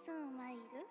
スマイル。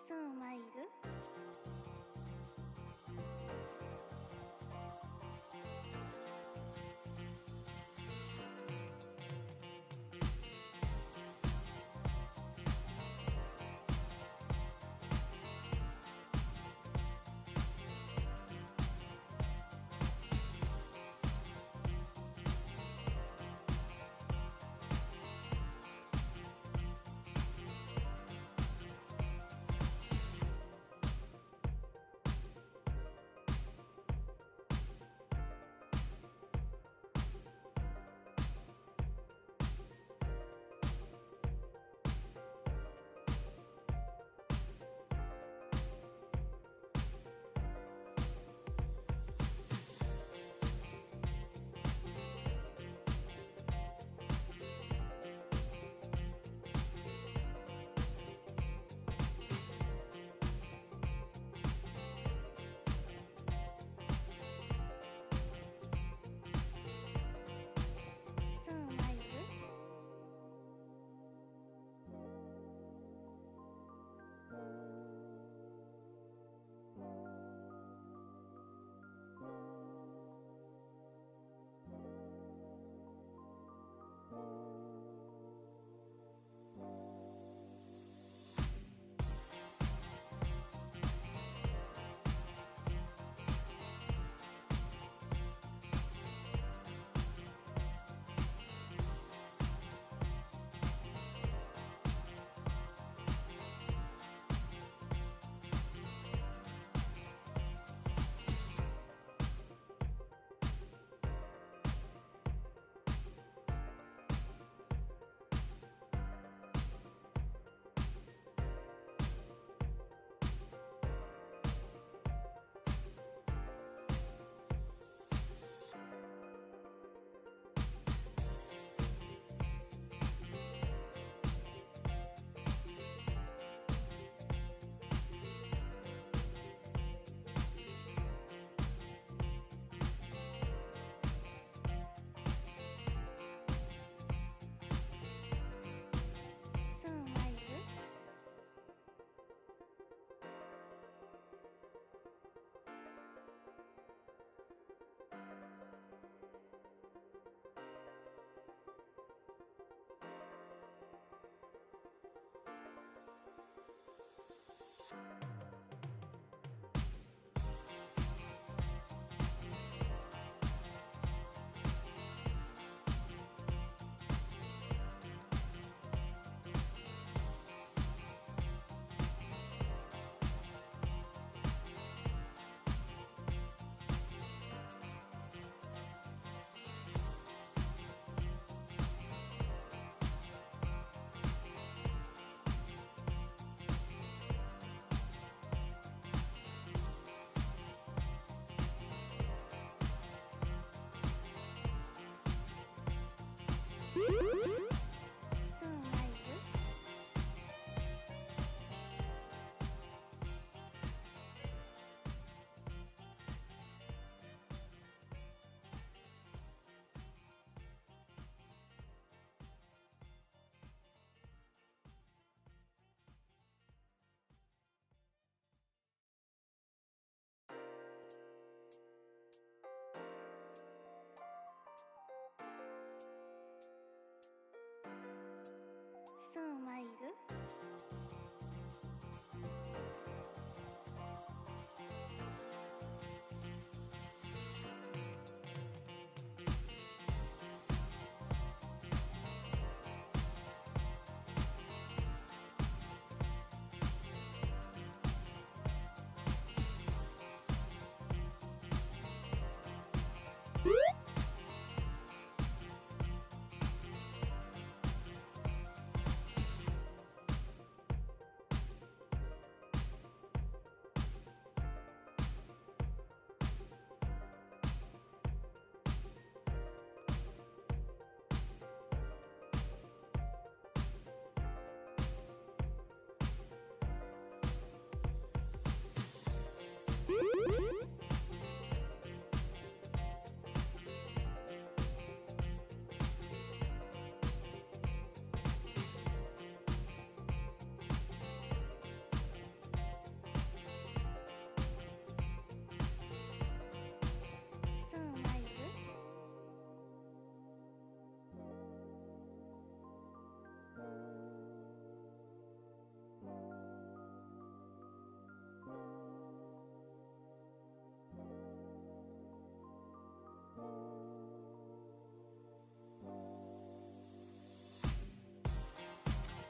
スマイル。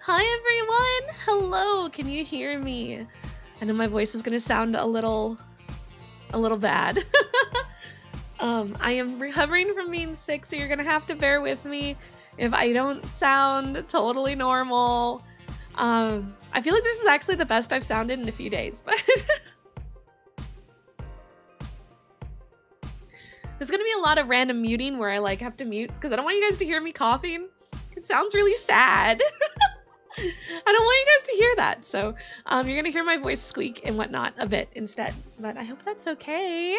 Hi everyone! Hello! Can you hear me? I know my voice is gonna sound a little bad. I am recovering from being sick, so you're gonna have to bear with me if I don't sound totally normal. I feel like this is actually the best I've sounded in a few days, but there's gonna be a lot of random muting where I like have to mute because I don't want you guys to hear me coughing. It sounds really sad. I don't want you guys to hear that, so you're gonna hear my voice squeak and whatnot a bit instead, but I hope that's okay.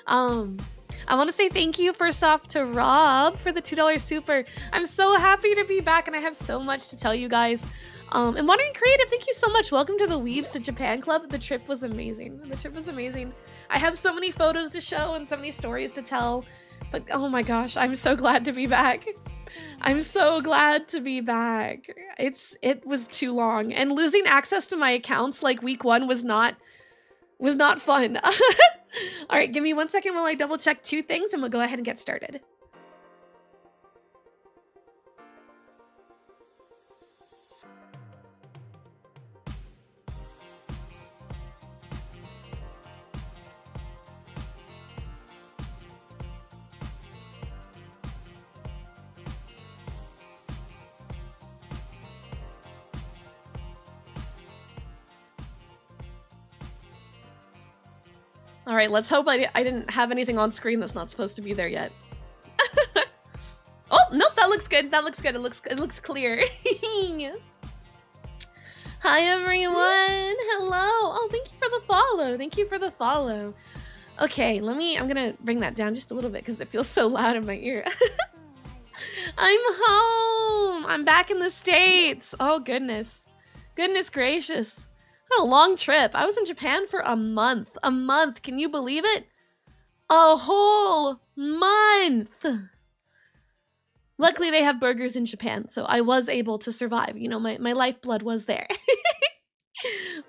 I want to say thank you first off to Rob for the $2 super. I'm so happy to be back and I have so much to tell you guys. And Modern Creative, thank you so much. Welcome to the Weebs to Japan Club. The trip was amazing. The trip was amazing. I have so many photos to show and so many stories to tell, but oh my gosh, I'm so glad to be back. I'm so glad to be back. It was too long, and losing access to my accounts like week 1 was not fun. All right, give me 1 second while I double check 2 things and we'll go ahead and get started. All right, let's hope I didn't have anything on screen that's not supposed to be there yet. Oh, nope, that looks good. That looks good. It looks clear. Hi, everyone. Hello. Oh, thank you for the follow. Thank you for the follow. Okay, I'm gonna bring that down just a little bit because it feels so loud in my ear. I'm home. I'm back in the States. Oh, goodness. Goodness gracious. What a long trip. I was in Japan for a month. A month. Can you believe it? A whole month. Luckily, they have burgers in Japan, so I was able to survive. You know, my lifeblood was there.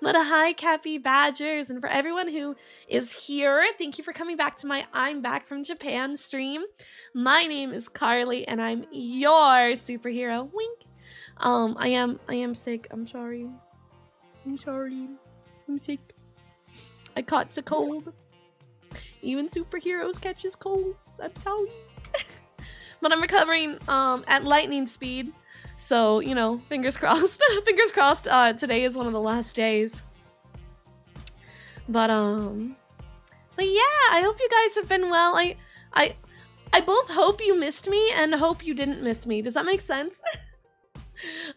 But hi, Capybadgers. And for everyone who is here, thank you for coming back to my I'm Back from Japan stream. My name is Carly, and I'm your superhero. Wink. I am sick. I'm sorry. I'm sorry. I'm sick. I caught a cold. Even superheroes catches colds. I'm sorry. But I'm recovering at lightning speed. So, you know, fingers crossed. Fingers crossed today is one of the last days. But yeah, I hope you guys have been well. I both hope you missed me and hope you didn't miss me. Does that make sense?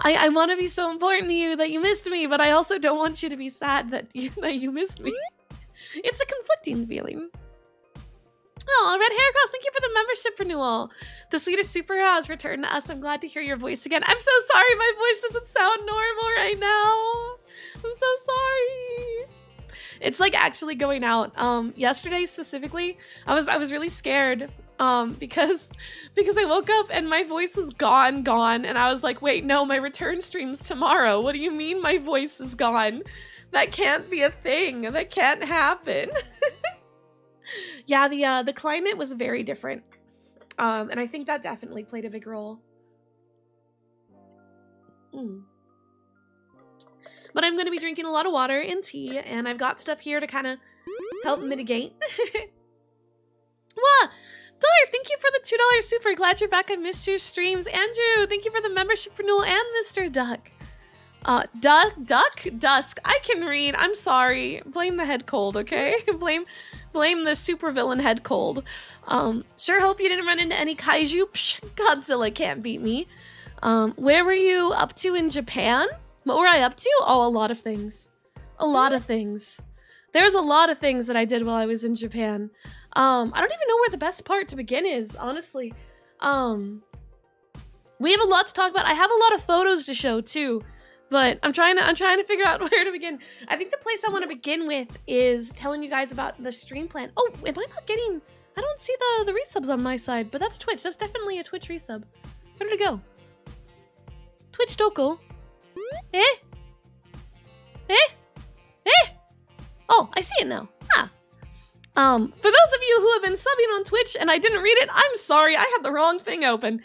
I want to be so important to you that you missed me, but I also don't want you to be sad that you missed me. It's a conflicting feeling. Oh, Red Hair Cross, thank you for the membership renewal. The sweetest superhero has returned to us. I'm glad to hear your voice again. I'm so sorry my voice doesn't sound normal right now. I'm so sorry. It's like actually going out. Yesterday specifically, I was really scared. Because I woke up and my voice was gone, and I was like, wait, no, my return stream's tomorrow. What do you mean my voice is gone? That can't be a thing. That can't happen. Yeah, the climate was very different. And I think that definitely played a big role. But I'm going to be drinking a lot of water and tea, and I've got stuff here to kind of help mitigate. What? Dollar, thank you for the $2 super. Glad you're back. I missed your streams. Andrew, thank you for the membership renewal. And Mr. Duck. Dusk. I can read. I'm sorry. Blame the head cold, okay? Blame the supervillain head cold. Sure hope you didn't run into any kaiju. Psh, Godzilla can't beat me. Where were you up to in Japan? What were I up to? Oh, a lot of things. A lot of things. There's a lot of things that I did while I was in Japan. I don't even know where the best part to begin is, honestly. We have a lot to talk about. I have a lot of photos to show too, but I'm trying to figure out where to begin. I think the place I want to begin with is telling you guys about the stream plan. Oh, am I not getting? I don't see the resubs on my side, but that's Twitch. That's definitely a Twitch resub. Where did it go? Twitch Doko. Eh? Oh, I see it now. Ah. For those of you who have been subbing on Twitch and I didn't read it, I'm sorry, I had the wrong thing open.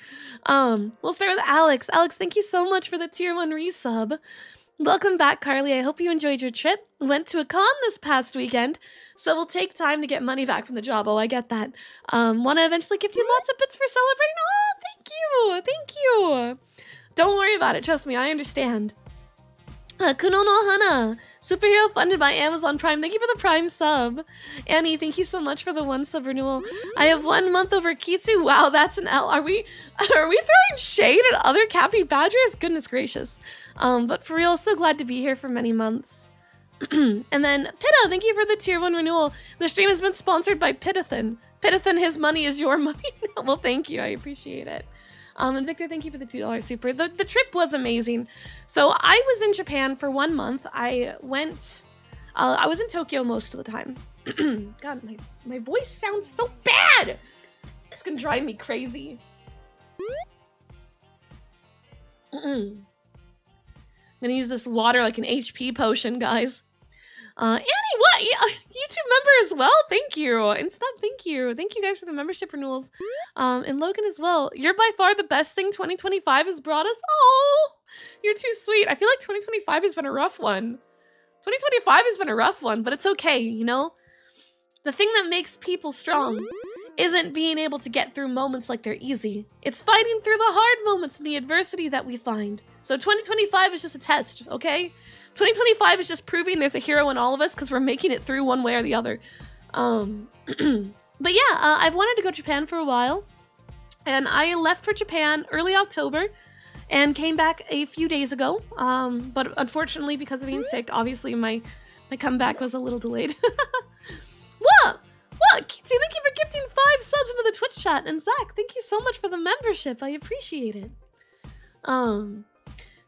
We'll start with Alex. Alex, thank you so much for the tier 1 resub. Welcome back, Carly. I hope you enjoyed your trip. Went to a con this past weekend, so we'll take time to get money back from the job. Oh, I get that. Want to eventually gift you lots of bits for celebrating? Oh, thank you. Don't worry about it. Trust me, I understand. Kuno no Hana, superhero funded by Amazon Prime. Thank you for the Prime sub. Annie, thank you so much for the 1 sub renewal. I have 1 month over Kitsu. Wow, that's an L. Are we throwing shade at other Capybadgers? Goodness gracious. But for real, so glad to be here for many months. And then Pitta, thank you for the tier 1 renewal. The stream has been sponsored by Pittathan. Pittathan, his money is your money. Well, thank you. I appreciate it. And Victor, thank you for the $2 super. The trip was amazing. So I was in Japan for 1 month. I was in Tokyo most of the time. God, my voice sounds so bad. This can drive me crazy. I'm gonna use this water like an HP potion, guys. Annie, what? YouTube member as well? Thank you. And stop, thank you. Thank you guys for the membership renewals. And Logan as well. You're by far the best thing 2025 has brought us. Oh, you're too sweet. I feel like 2025 has been a rough one. 2025 has been a rough one, but it's okay, you know? The thing that makes people strong isn't being able to get through moments like they're easy. It's fighting through the hard moments and the adversity that we find. So 2025 is just a test, okay? 2025 is just proving there's a hero in all of us because we're making it through one way or the other. But yeah, I've wanted to go to Japan for a while. And I left for Japan early October and came back a few days ago. But unfortunately, because of being sick, obviously my comeback was a little delayed. What? Kitsu, thank you for gifting 5 subs into the Twitch chat. And Zach, thank you so much for the membership. I appreciate it.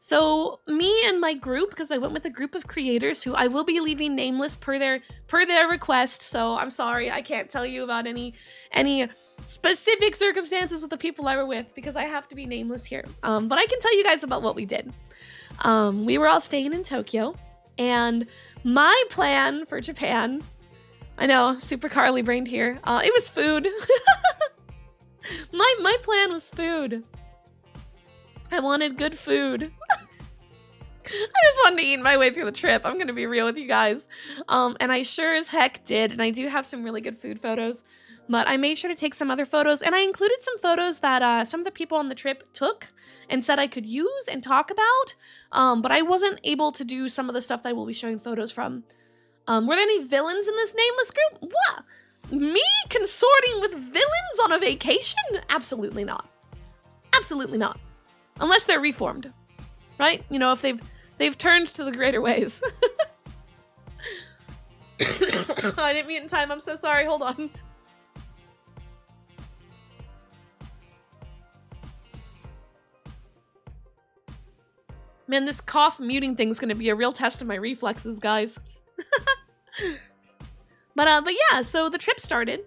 So me and my group, because I went with a group of creators who I will be leaving nameless per their request. So I'm sorry, I can't tell you about any specific circumstances with the people I were with because I have to be nameless here. But I can tell you guys about what we did. We were all staying in Tokyo, and my plan for Japan, I know, super Carly brained here. It was food. My plan was food. I wanted good food. I just wanted to eat my way through the trip. I'm gonna be real with you guys. And I sure as heck did. And I do have some really good food photos. But I made sure to take some other photos. And I included some photos that some of the people on the trip took and said I could use and talk about. But I wasn't able to do some of the stuff that I will be showing photos from. Were there any villains in this nameless group? What? Me consorting with villains on a vacation? Absolutely not. Absolutely not. Unless they're reformed, right? You know, if they've turned to the greater ways. I didn't mute in time. I'm so sorry. Hold on. Man, this cough muting thing's gonna be a real test of my reflexes, guys. But yeah, so the trip started,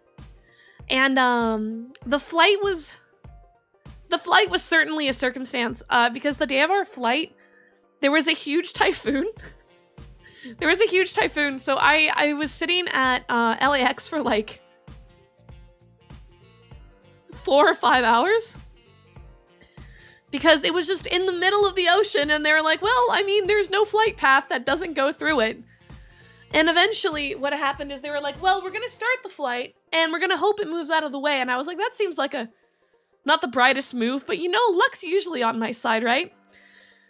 and the flight was certainly a circumstance, because the day of our flight, there was a huge typhoon. There was a huge typhoon, so I was sitting at LAX for like 4 or 5 hours. Because it was just in the middle of the ocean, and they were like, well, I mean, there's no flight path that doesn't go through it. And eventually, what happened is they were like, well, we're gonna start the flight, and we're gonna hope it moves out of the way. And I was like, that seems like not the brightest move, but you know, luck's usually on my side, right?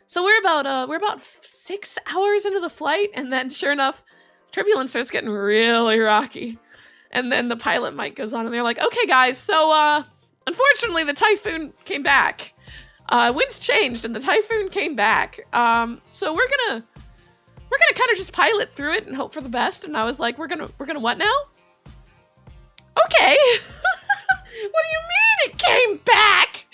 So we're about 6 hours into the flight, and then sure enough, turbulence starts getting really rocky. And then the pilot mic goes on, and they're like, okay, guys, so unfortunately, the typhoon came back. Winds changed and the typhoon came back. So we're gonna kind of just pilot through it and hope for the best. And I was like, we're gonna what now? Okay. What do you mean it came back?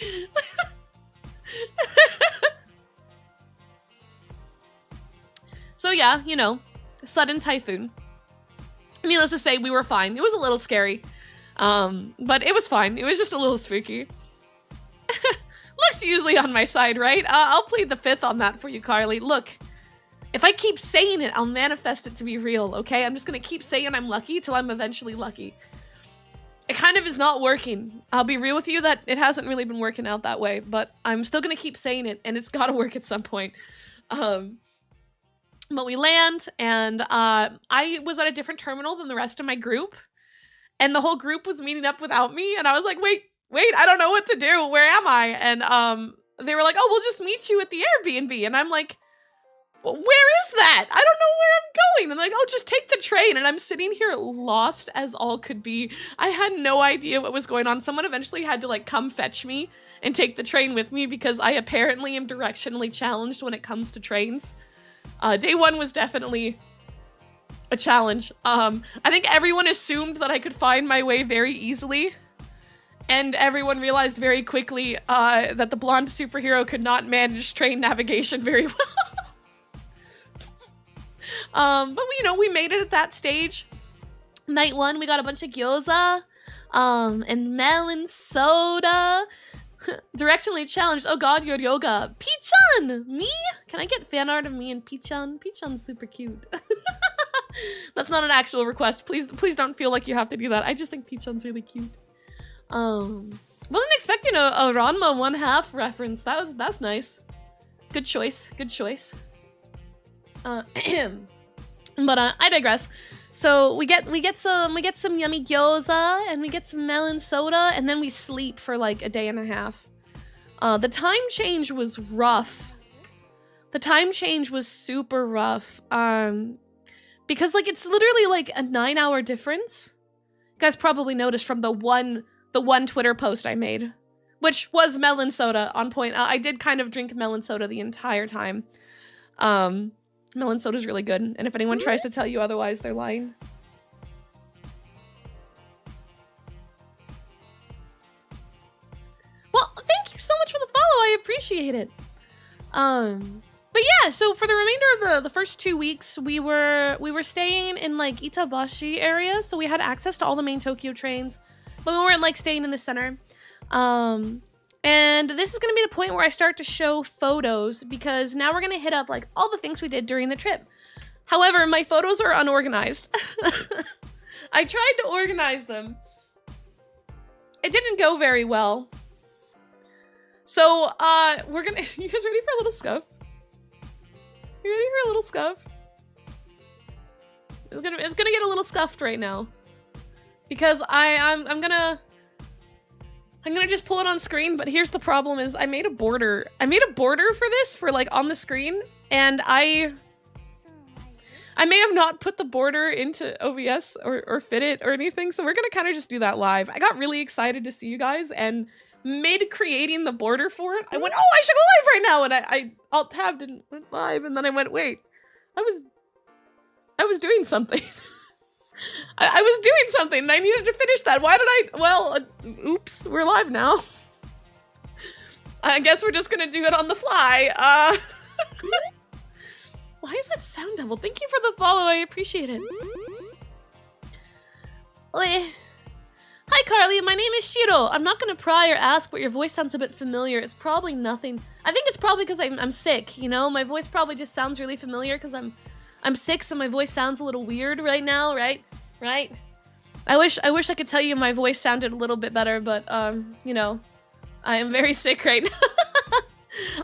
So yeah, you know, sudden typhoon. Needless to say, we were fine. It was a little scary, but it was fine. It was just a little spooky. Luck's usually on my side, right? I'll plead the fifth on that for you, Carly. Look, if I keep saying it, I'll manifest it to be real, okay? I'm just gonna keep saying I'm lucky till I'm eventually lucky. It kind of is not working. I'll be real with you that it hasn't really been working out that way, but I'm still gonna keep saying it, and it's gotta work at some point. But we land, and I was at a different terminal than the rest of my group, and the whole group was meeting up without me, and I was like, wait, I don't know what to do. Where am I? And they were like, oh, we'll just meet you at the Airbnb. And I'm like, well, where is that? I don't know where I'm going. And they're like, oh, just take the train. And I'm sitting here lost as all could be. I had no idea what was going on. Someone eventually had to like come fetch me and take the train with me because I apparently am directionally challenged when it comes to trains. Day one was definitely a challenge. I think everyone assumed that I could find my way very easily. And everyone realized very quickly that the blonde superhero could not manage train navigation very well. But you know, we made it at that stage. Night one, we got a bunch of gyoza, and melon soda. Directionally challenged. Oh god, your yoga. Pichan! Me? Can I get fan art of me and Pichan? Pichan's super cute. That's not an actual request. Please don't feel like you have to do that. I just think Pichan's really cute. Wasn't expecting a Ranma 1/2 reference. That's nice. Good choice. But I digress. So we get some yummy gyoza and we get some melon soda and then we sleep for like a day and a half. The time change was rough. The time change was super rough. Because like it's literally like a 9-hour difference. You guys probably noticed from the one Twitter post I made, which was melon soda on point. I did kind of drink melon soda the entire time. Melon soda is really good, and if anyone tries to tell you otherwise, they're lying. Well, thank you so much for the follow. I appreciate it. But yeah, so for the remainder of the first 2 weeks, we were staying in like Itabashi area, so we had access to all the main Tokyo trains. But we weren't like staying in the center. And this is going to be the point where I start to show photos because now we're going to hit up like all the things we did during the trip. However, my photos are unorganized. I tried to organize them. It didn't go very well. So, we're going to... You guys ready for a little scuff? You ready for a little scuff? It's gonna get a little scuffed right now. Because I'm gonna just pull it on screen, but here's the problem is I made a border. I made a border for this for like on the screen, and I I may have not put the border into OBS or fit it or anything, so we're gonna kind of just do that live. I got really excited to see you guys, and mid creating the border for it, I went, oh, I should go live right now, and I alt-tabbed and went live, and then I went, wait, I was doing something. I was doing something, and I needed to finish that. Why did I? Well, oops, we're live now. I guess we're just gonna do it on the fly. Why is that sound double? Thank you for the follow, I appreciate it. Hi Carly, my name is Shiro. I'm not gonna pry or ask, but your voice sounds a bit familiar. It's probably nothing. I think it's probably because I'm sick, you know? My voice probably just sounds really familiar because I'm sick, so my voice sounds a little weird right now, right? Right? I wish I could tell you my voice sounded a little bit better, but you know, I am very sick right now.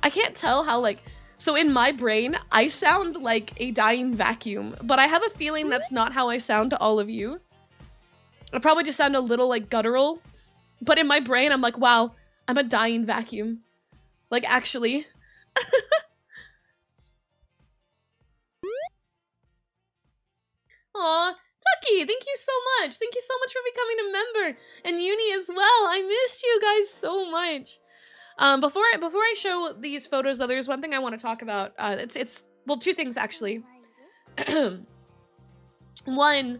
I can't tell how, like, so in my brain, I sound like a dying vacuum, but I have a feeling that's not how I sound to all of you. I probably just sound a little, like, guttural, but in my brain, I'm like, wow, I'm a dying vacuum. Like, actually. Aw, Tucky, thank you so much. Thank you so much for becoming a member. And Uni as well. I missed you guys so much. Before I show these photos, though, there's one thing I want to talk about. Well, two things actually. One,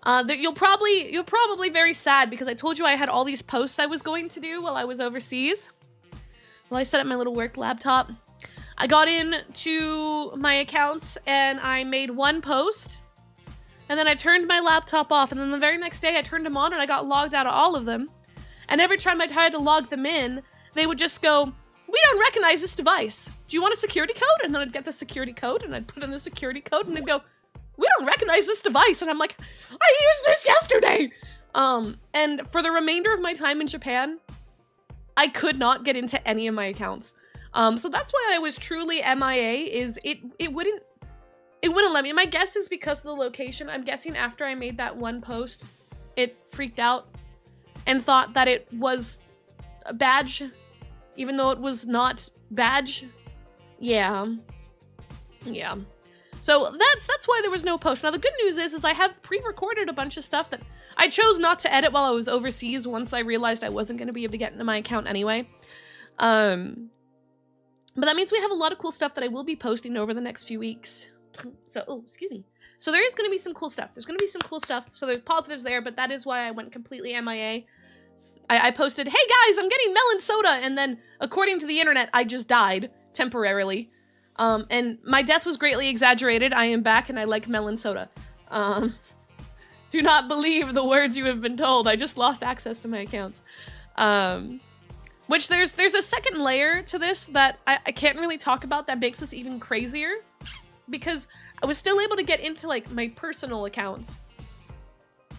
that you'll probably very sad because I told you I had all these posts I was going to do while I was overseas. Well, I set up my little work laptop. I got into my accounts and I made one post, and then I turned my laptop off, and then the very next day I turned them on and I got logged out of all of them. And every time I tried to log them in, they would just go, we don't recognize this device. Do you want a security code? And then I'd get the security code and I'd put in the security code and they'd go, we don't recognize this device. And I'm like, I used this yesterday. And for the remainder of my time in Japan, I could not get into any of my accounts. So that's why I was truly MIA, is it wouldn't let me. My guess is because of the location. I'm guessing after I made that one post, it freaked out and thought that it was a badge, even though it was not badge. Yeah. So that's why there was no post. Now the good news is I have pre-recorded a bunch of stuff that I chose not to edit while I was overseas once I realized I wasn't going to be able to get into my account anyway. But that means we have a lot of cool stuff that I will be posting over the next few weeks. So, oh, excuse me. So there is going to be some cool stuff. There's going to be some cool stuff. So there's positives there, but that is why I went completely MIA. I posted, hey guys, I'm getting melon soda, and then, according to the internet, I just died, temporarily. And my death was greatly exaggerated. I am back, and I like melon soda. Do not believe the words you have been told. I just lost access to my accounts. Which there's a second layer to this that I can't really talk about that makes this even crazier. Because I was still able to get into, like, my personal accounts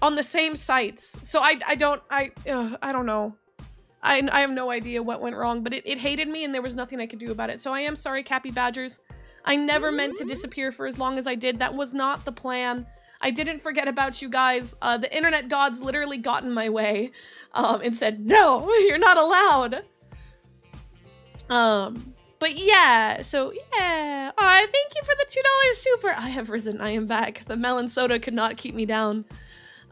on the same sites. So I don't know. I have no idea what went wrong, but it hated me and there was nothing I could do about it. So I am sorry, Capybadgers. I never meant to disappear for as long as I did. That was not the plan. I didn't forget about you guys. The internet gods literally got in my way and said, no, you're not allowed. But yeah, so yeah. Aw, thank you for the $2 super. I have risen, I am back. The melon soda could not keep me down.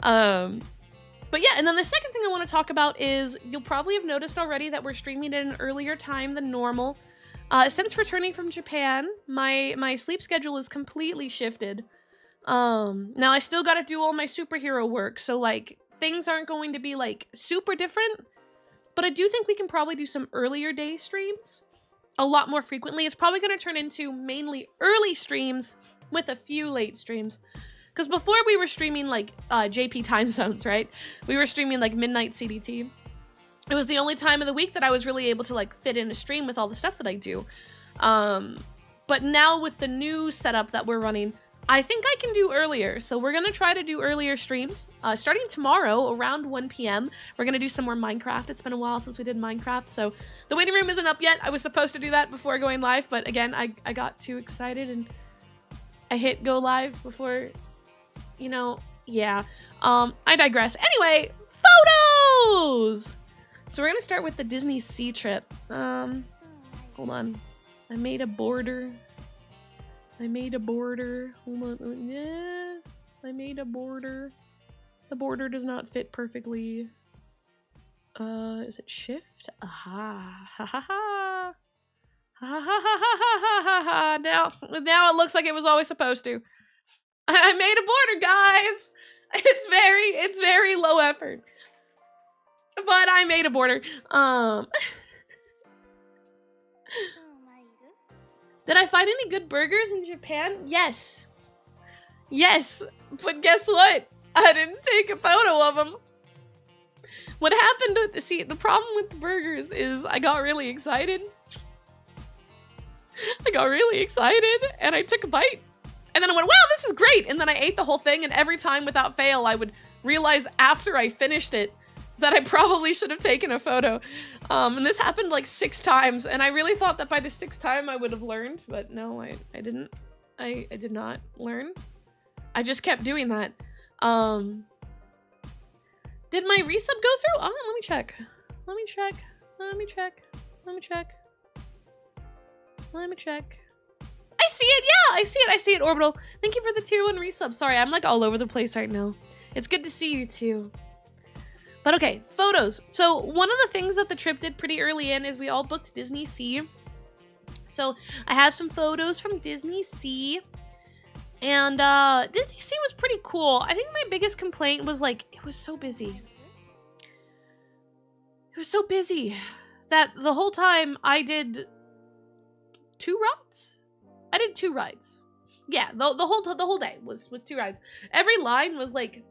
But yeah, and then the second thing I want to talk about is, you'll probably have noticed already that we're streaming at an earlier time than normal. Since returning from Japan, my sleep schedule is completely shifted. Now I still gotta do all my superhero work, so like, things aren't going to be like super different, but I do think we can probably do some earlier day streams a lot more frequently. It's probably gonna turn into mainly early streams with a few late streams. Because before we were streaming like JP time zones, right? We were streaming like midnight CDT. It was the only time of the week that I was really able to like fit in a stream with all the stuff that I do. But now with the new setup that we're running, I think I can do earlier. So we're gonna try to do earlier streams. Starting tomorrow around 1 p.m. We're gonna do some more Minecraft. It's been a while since we did Minecraft, so the waiting room isn't up yet. I was supposed to do that before going live, but again, I got too excited and I hit go live before, you know, yeah. I digress. Anyway, photos! So we're gonna start with the Disney Sea trip. Hold on. I made a border. I made a border. Hold on. Yeah. I made a border. The border does not fit perfectly. Is it shift? Aha. Ha ha ha. Ha ha ha ha ha ha ha. Now it looks like it was always supposed to. I made a border, guys. It's very low effort. But I made a border. Did I find any good burgers in Japan? Yes. Yes. But guess what? I didn't take a photo of them. What happened with the problem with the burgers is I got really excited. And I took a bite. And then I went, wow, this is great. And then I ate the whole thing. And every time without fail, I would realize after I finished it that I probably should have taken a photo. And this happened like 6 times. And I really thought that by the 6th time I would have learned. But no, I didn't. I did not learn. I just kept doing that. Did my resub go through? Let me check. Let me check. I see it, yeah, I see it, Orbital. Thank you for the tier 1 resub. Sorry, I'm like all over the place right now. It's good to see you too. But okay, photos. So one of the things that the trip did pretty early in is we all booked Disney Sea. So I have some photos from Disney Sea. And Disney Sea was pretty cool. I think my biggest complaint was like, it was so busy. It was so busy that the whole time I did 2 rides? I did 2 rides. Yeah, the whole day was 2 rides. Every line was like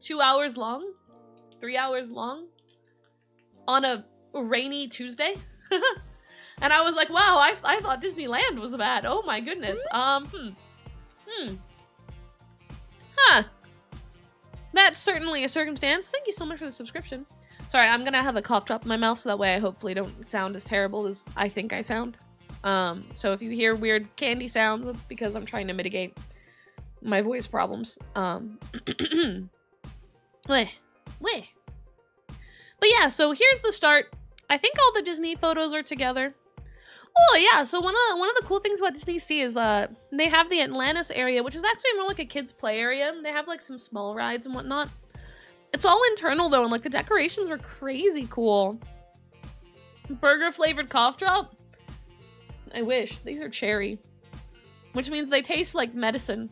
2 hours long, 3 hours long on a rainy Tuesday. And I was like, wow, I thought Disneyland was bad. Oh my goodness. That's certainly a circumstance. Thank you so much for the subscription. Sorry, I'm gonna have a cough drop in my mouth so that way I hopefully don't sound as terrible as I think I sound. So if you hear weird candy sounds, that's because I'm trying to mitigate my voice problems. But yeah, so here's the start. I think all the Disney photos are together. Oh yeah, so one of the cool things about Disney Sea is they have the Atlantis area, which is actually more like a kids play area. They have like some small rides and whatnot. It's all internal though, and like the decorations are crazy cool. Burger flavored cough drop. I wish. These are cherry, which means they taste like medicine.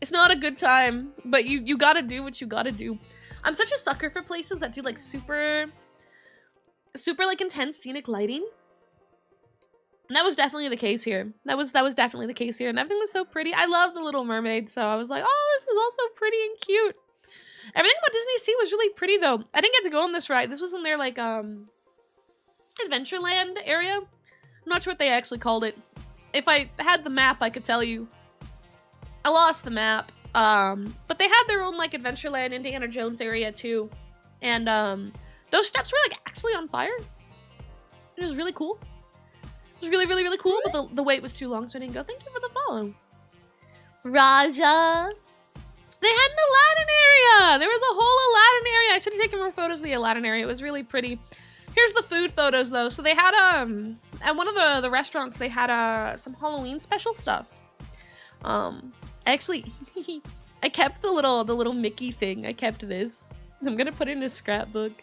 It's not a good time, but you gotta do what you gotta do. I'm such a sucker for places that do like super like intense scenic lighting. And that was definitely the case here. That was definitely the case here. And everything was so pretty. I love the Little Mermaid, so I was like, oh, this is also pretty and cute. Everything about Disney Sea was really pretty though. I didn't get to go on this ride. This was in their like Adventureland area. I'm not sure what they actually called it. If I had the map, I could tell you. I lost the map. But they had their own like Adventureland, Indiana Jones area too. And those steps were like actually on fire. It was really cool. It was really, really, really cool, but the wait was too long, so I didn't go. Thank you for the follow. Raja. They had an Aladdin area. There was a whole Aladdin area. I should have taken more photos of the Aladdin area. It was really pretty. Here's the food photos though. So they had at one of the restaurants they had some Halloween special stuff. Actually I kept the little Mickey thing. I kept this. I'm gonna put it in a scrapbook.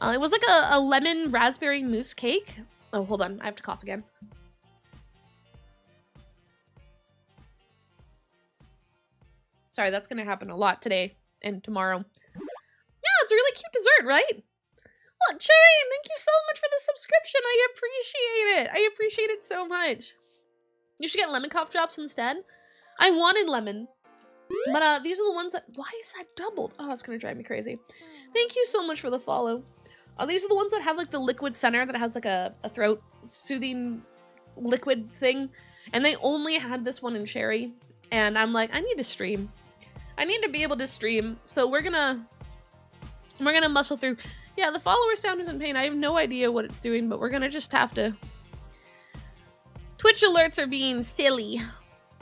It was like a lemon raspberry mousse cake. Oh, hold on. I have to cough again. Sorry, that's gonna happen a lot today and tomorrow. Yeah, it's a really cute dessert, right? Well, Cherry, thank you so much for the subscription. I appreciate it. I appreciate it so much. You should get lemon cough drops instead. I wanted lemon, but these are the ones that... Why is that doubled? Oh, it's gonna drive me crazy. Thank you so much for the follow. These are the ones that have like the liquid center that has like a throat soothing liquid thing. And they only had this one in cherry. And I'm like, I need to stream. I need to be able to stream. So we're gonna muscle through. Yeah, the follower sound is in pain. I have no idea what it's doing, but we're gonna just have to... Twitch alerts are being silly.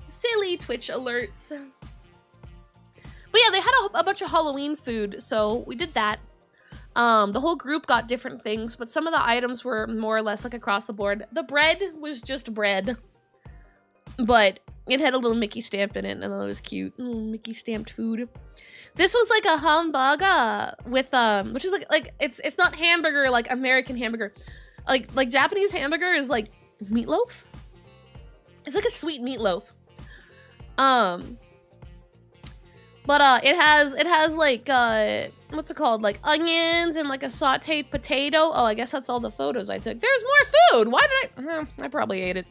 Silly Twitch alerts. But yeah, they had a bunch of Halloween food, so we did that. The whole group got different things, but some of the items were more or less like across the board. The bread was just bread, but it had a little Mickey stamp in it, and it was cute. Mickey stamped food. This was like a hamburger with which is like it's not hamburger like American hamburger, like Japanese hamburger is like meatloaf. It's like a sweet meatloaf. But it has like what's it called, like onions and like a sauteed potato. Oh, I guess that's all the photos I took. There's more food. Why did I probably ate it.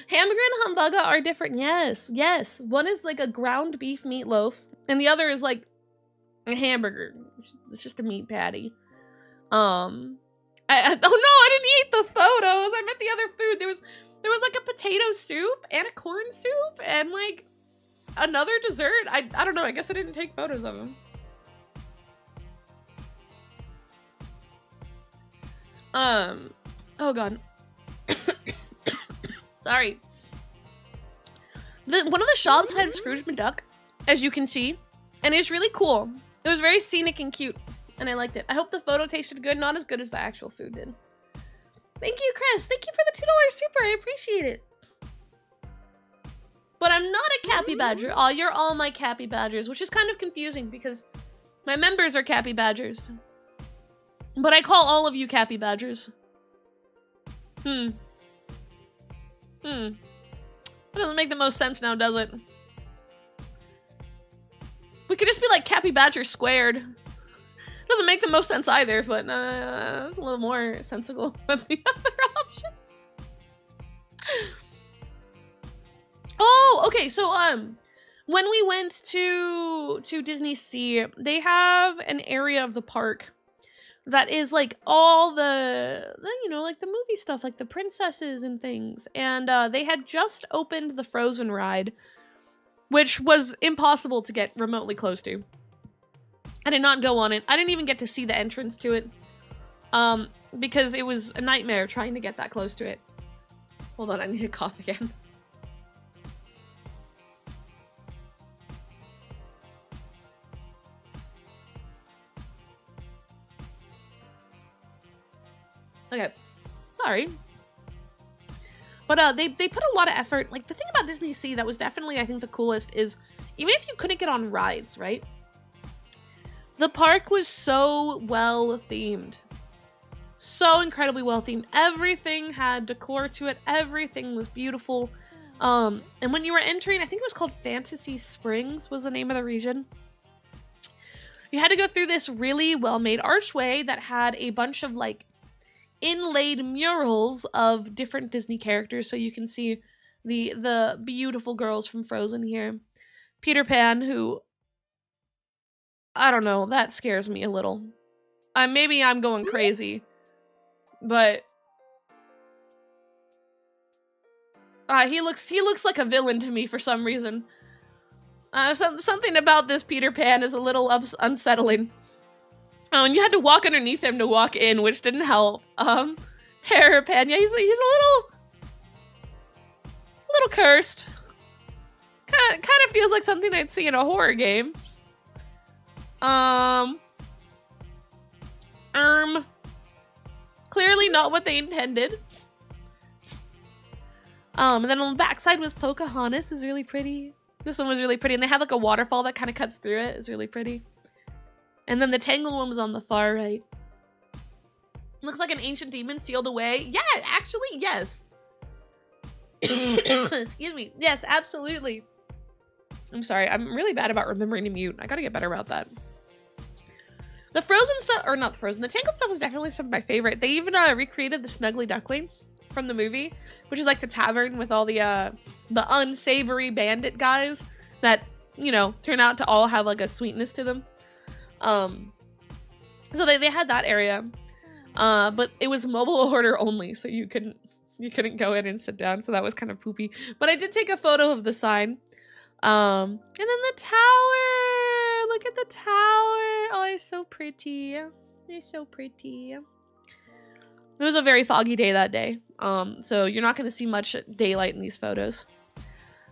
Hamburger and hamburger are different. Yes. One is like a ground beef meatloaf, and the other is like a hamburger. It's just a meat patty. Oh no, I didn't eat the photos. I meant the other food. There was like a potato soup and a corn soup and like another dessert. I don't know. I guess I didn't take photos of them. Oh god. Sorry. One of the shops had Scrooge McDuck, as you can see, and it's really cool. It was very scenic and cute, and I liked it. I hope the photo tasted good, not as good as the actual food did. Thank you, Chris. Thank you for the $2 super. I appreciate it. But I'm not a Capybadger. Oh, you're all my Capybadgers, which is kind of confusing because my members are Capybadgers. But I call all of you Capybadgers. That doesn't make the most sense now, does it? We could just be like Capybadger squared. Doesn't make the most sense either, but it's a little more sensible than the other option. Oh, okay, so when we went to Disney Sea, they have an area of the park that is like all the you know, like the movie stuff, like the princesses and things. And they had just opened the Frozen ride, which was impossible to get remotely close to. I did not go on it. I didn't even get to see the entrance to it. Because it was a nightmare trying to get that close to it. Hold on, I need to cough again. Okay, sorry. But they put a lot of effort. Like, the thing about Disney Sea that was definitely, I think, the coolest is, even if you couldn't get on rides, right? The park was so well themed. So incredibly well themed. Everything had decor to it. Everything was beautiful. And when you were entering, I think it was called Fantasy Springs was the name of the region. You had to go through this really well-made archway that had a bunch of, like, inlaid murals of different Disney characters. So you can see the beautiful girls from Frozen here. Peter Pan, who, I don't know, that scares me a little. Maybe I'm going crazy, but he looks like a villain to me for some reason. Something about this Peter Pan is a little unsettling. Oh, and you had to walk underneath him to walk in, which didn't help. Terror Pan, yeah, he's a little cursed. Kind of feels like something I'd see in a horror game. Clearly not what they intended. And then on the backside was Pocahontas, is really pretty. This one was really pretty, and they had like a waterfall that kind of cuts through it. It's really pretty. And then the Tangled one was on the far right. Looks like an ancient demon sealed away. Yeah, actually, yes. Excuse me. Yes, absolutely. I'm sorry, I'm really bad about remembering to mute. I gotta get better about that. The Frozen stuff, or not the Frozen, the Tangled stuff was definitely some of my favorite. They even recreated the Snuggly Duckling from the movie, which is like the tavern with all the unsavory bandit guys that, you know, turn out to all have like a sweetness to them. So they had that area, but it was mobile order only, so you couldn't go in and sit down, so that was kind of poopy. But I did take a photo of the sign. And then the tower! Look at the tower! Oh, it's so pretty. It's so pretty. It was a very foggy day that day, so you're not going to see much daylight in these photos.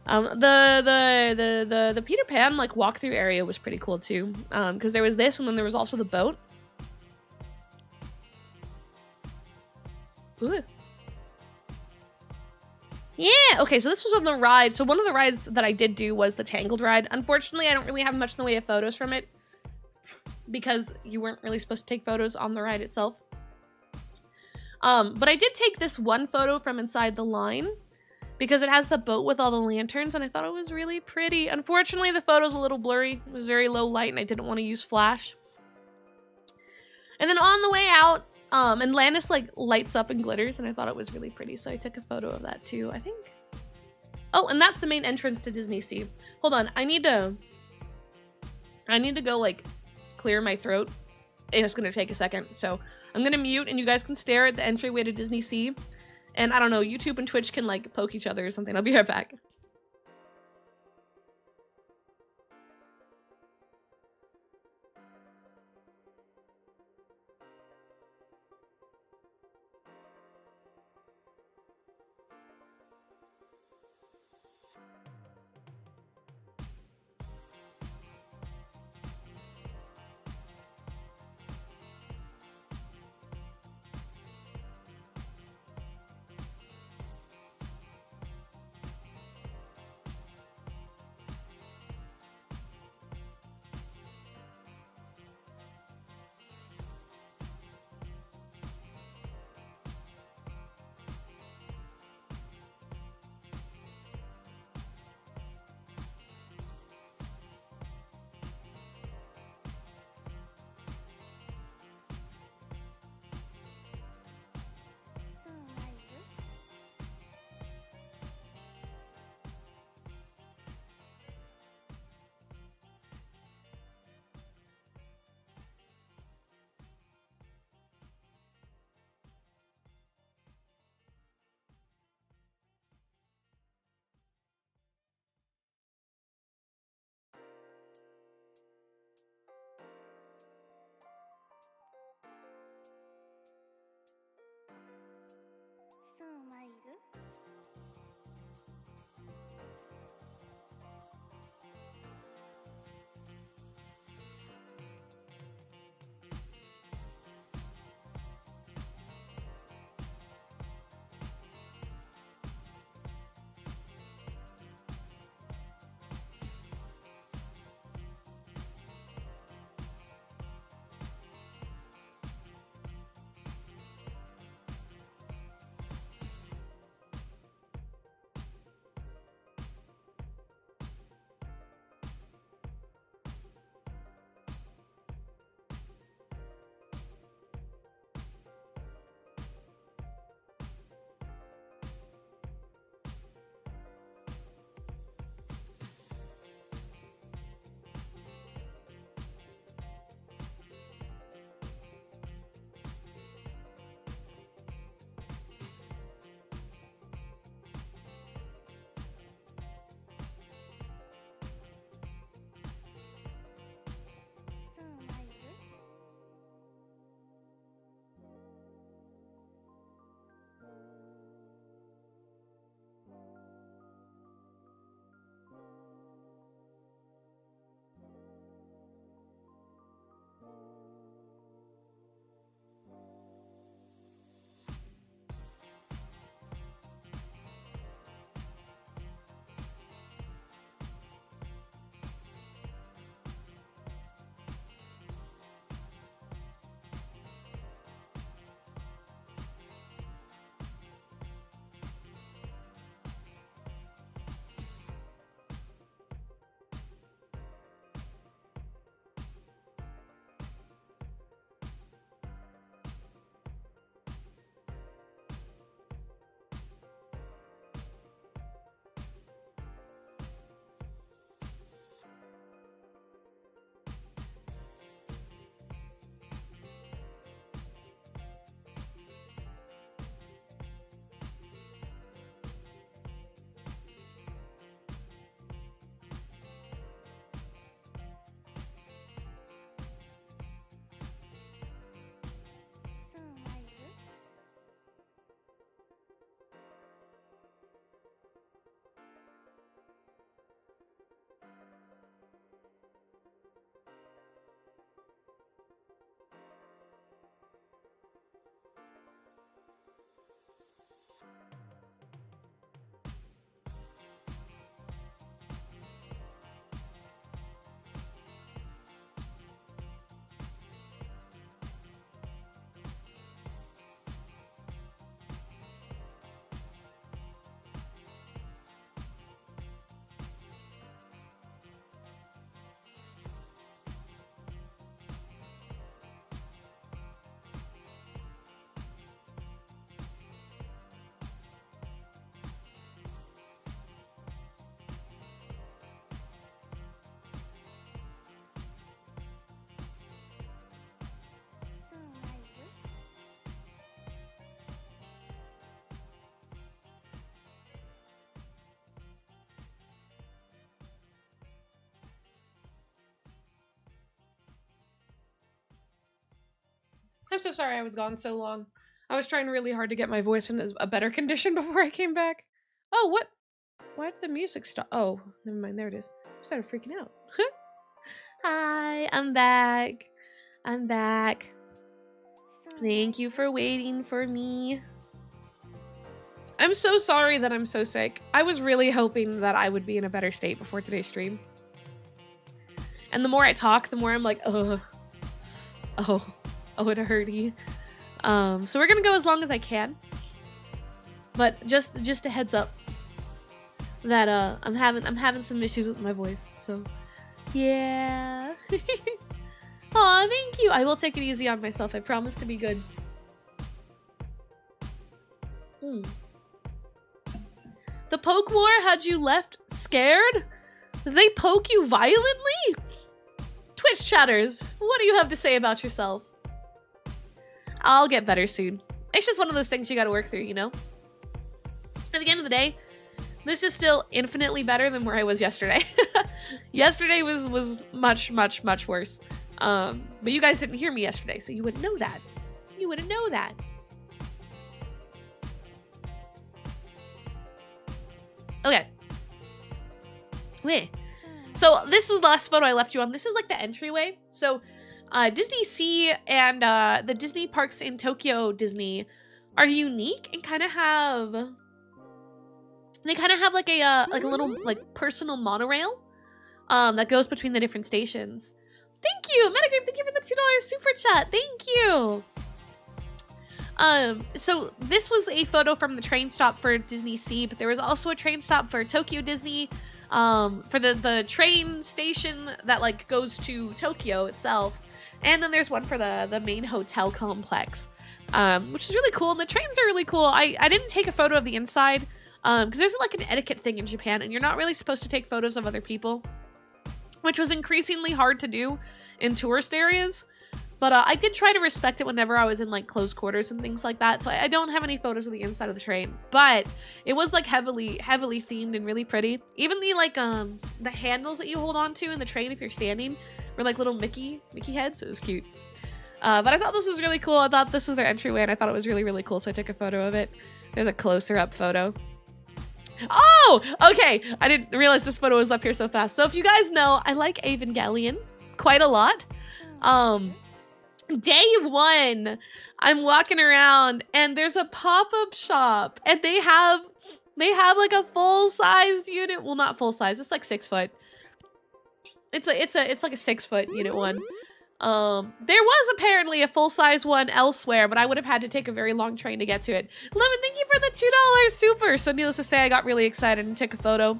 The Peter Pan like walkthrough area was pretty cool too. Because there was this, and then there was also the boat. Ooh. Yeah, okay, so this was on the ride. So one of the rides that I did do was the Tangled ride. Unfortunately, I don't really have much in the way of photos from it because you weren't really supposed to take photos on the ride itself. But I did take this one photo from inside the line because it has the boat with all the lanterns, and I thought it was really pretty. Unfortunately, the photo's a little blurry. It was very low light, and I didn't want to use flash. And then on the way out, and Landis like lights up and glitters, and I thought it was really pretty, so I took a photo of that too, I think. Oh, and that's the main entrance to Disney Sea. Hold on, I need to go like clear my throat, and it's gonna take a second. So I'm gonna mute, and you guys can stare at the entryway to Disney Sea. And I don't know, YouTube and Twitch can like poke each other or something. I'll be right back. I'm so sorry I was gone so long. I was trying really hard to get my voice in a better condition before I came back. Oh, what? Why did the music stop? Oh, never mind. There it is. I started freaking out. Hi, I'm back. I'm back. Thank you for waiting for me. I'm so sorry that I'm so sick. I was really hoping that I would be in a better state before today's stream. And the more I talk, the more I'm like, oh, it hurty. So we're gonna go as long as I can. But just a heads up that I'm having some issues with my voice. So yeah. Aw, thank you. I will take it easy on myself. I promise to be good. The poke war had you left scared? Did they poke you violently? Twitch chatters, what do you have to say about yourself? I'll get better soon. It's just one of those things you gotta work through, you know? At the end of the day, this is still infinitely better than where I was yesterday. Yesterday was much worse. But you guys didn't hear me yesterday, so you wouldn't know that. You wouldn't know that. Okay. Wait. So this was the last photo I left you on. This is like the entryway. So Disney Sea and the Disney parks in Tokyo Disney are unique and kind of have like a little like personal monorail that goes between the different stations. Thank you, Metagame. Thank you for the $2 super chat. Thank you. So this was a photo from the train stop for Disney Sea, but there was also a train stop for Tokyo Disney, for the train station that like goes to Tokyo itself. And then there's one for the main hotel complex, which is really cool. And the trains are really cool. I didn't take a photo of the inside, because there's like an etiquette thing in Japan, and you're not really supposed to take photos of other people, which was increasingly hard to do in tourist areas. But I did try to respect it whenever I was in like close quarters and things like that. So I don't have any photos of the inside of the train, but it was like heavily themed and really pretty. Even the like the handles that you hold on to in the train if you're standing were like little Mickey heads. It was cute. But I thought this was really cool. I thought this was their entryway, and I thought it was really cool. So I took a photo of it. There's a closer up photo. Oh, okay. I didn't realize this photo was up here so fast. So if you guys know, I like Evangelion quite a lot. Day 1, I'm walking around and there's a pop-up shop, and they have like a full-sized unit. Well, not full size. It's like 6 foot. It's like a 6 foot unit one. There was apparently a full-size one elsewhere, but I would have had to take a very long train to get to it. Lemon, thank you for the $2 super. So needless to say, I got really excited and took a photo.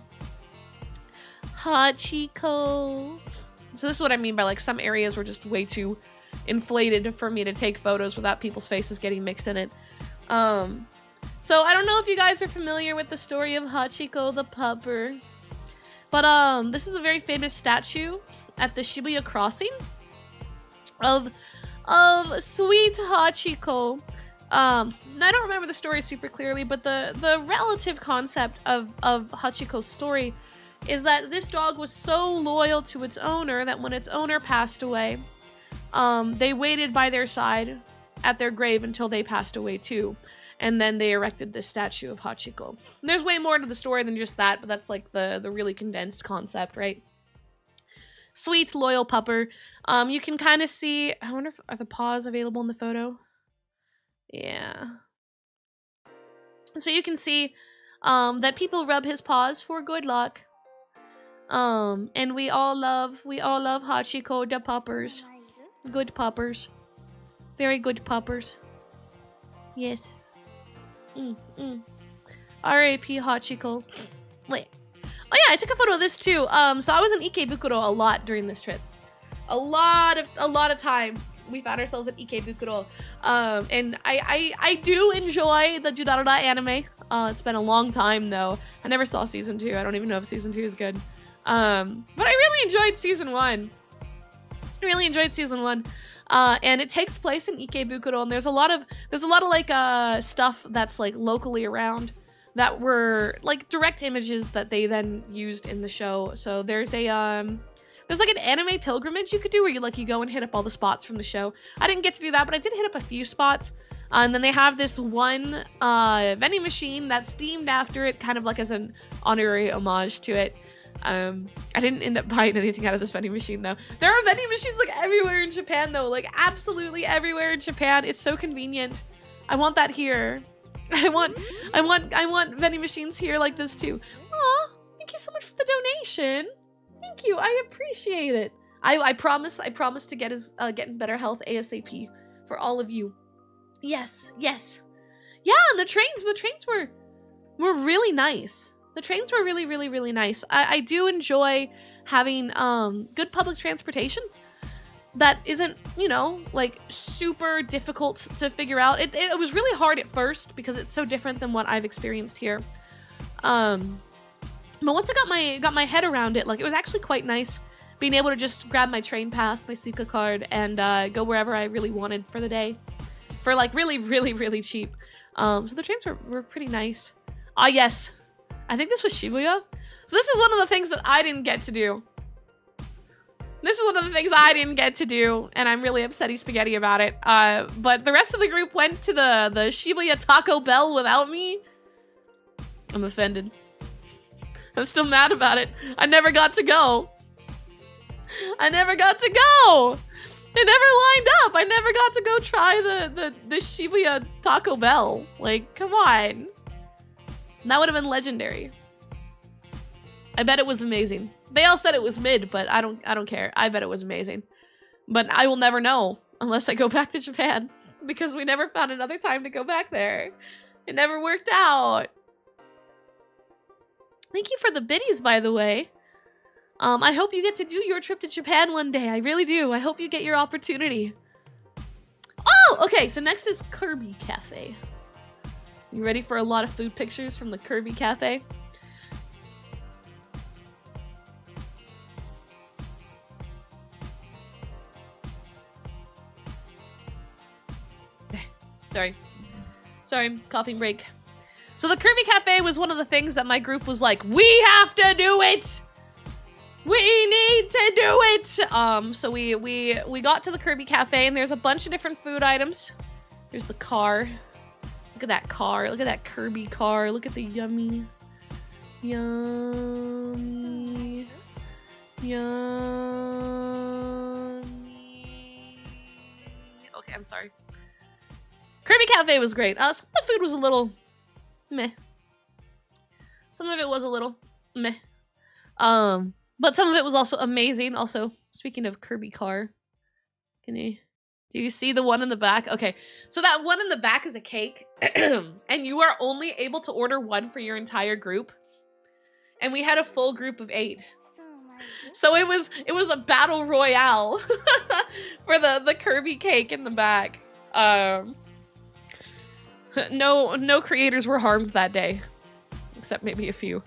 Hachiko. So this is what I mean by like some areas were just way too inflated for me to take photos without people's faces getting mixed in it. So I don't know if you guys are familiar with the story of Hachiko the pupper, but this is a very famous statue at the Shibuya crossing of sweet Hachiko. I don't remember the story super clearly, but the relative concept of Hachiko's story is that this dog was so loyal to its owner that when its owner passed away, they waited by their side at their grave until they passed away too. And then they erected this statue of Hachiko. And there's way more to the story than just that, but that's like the really condensed concept, right? Sweet, loyal pupper. You can kind of see, I wonder if are the paws available in the photo? Yeah. So you can see that people rub his paws for good luck. And we all love Hachiko the puppers. Good puppers. Very good puppers. Yes. R.A.P. Hachiko. Wait. Oh yeah, I took a photo of this too. So I was in Ikebukuro a lot during this trip. A lot of time we found ourselves at Ikebukuro. And I do enjoy the Judarada anime. It's been a long time though. I never saw season 2. I don't even know if season 2 is good. But I really enjoyed season 1. And it takes place in Ikebukuro, and there's a lot of like stuff that's like locally around that were like direct images that they then used in the show. So there's There's like an anime pilgrimage you could do where you go and hit up all the spots from the show. I didn't get to do that, but I did hit up a few spots. And then they have this one vending machine that's themed after it, kind of like as an honorary homage to it. I didn't end up buying anything out of this vending machine though. There are vending machines like everywhere in Japan though, like absolutely everywhere in Japan. It's so convenient. I want that here. I want vending machines here like this too. Aw, thank you so much for the donation. Thank you, I appreciate it. I promise to get in better health ASAP for all of you. Yes. Yeah, and the trains were really nice. The trains were really, really, really nice. I do enjoy having good public transportation that isn't, like super difficult to figure out. It was really hard at first because it's so different than what I've experienced here. But once I got my head around it, like it was actually quite nice being able to just grab my train pass, my Suica card, and go wherever I really wanted for the day. For like really, really, really cheap. So the trains were pretty nice. Ah, yes. I think this was Shibuya. So this is one of the things that I didn't get to do. And I'm really upsetty spaghetti about it. But the rest of the group went to the Shibuya Taco Bell without me. I'm offended. I'm still mad about it. I never got to go. They never lined up. I never got to go try the Shibuya Taco Bell. Like, come on. That would have been legendary. I bet it was amazing. They all said it was mid, but I don't care. I bet it was amazing. But I will never know unless I go back to Japan because we never found another time to go back there. It never worked out. Thank you for the biddies, by the way. I hope you get to do your trip to Japan one day. I really do. I hope you get your opportunity. Oh, okay. So next is Kirby Cafe. You ready for a lot of food pictures from the Kirby Cafe? Sorry, coughing break. So the Kirby Cafe was one of the things that my group was like, we have to do it! We need to do it! So we got to the Kirby Cafe and there's a bunch of different food items. There's the car. Look at that car. Look at that Kirby car. Look at the yummy. Yummy. Okay, I'm sorry. Kirby Cafe was great. Some of the food was a little meh. Some of it was a little meh. But some of it was also amazing. Also, speaking of Kirby car, do you see the one in the back? Okay, so that one in the back is a cake, and you are only able to order one for your entire group. And we had a full group of 8. So it was a battle royale for the Kirby cake in the back. No creators were harmed that day, except maybe a few.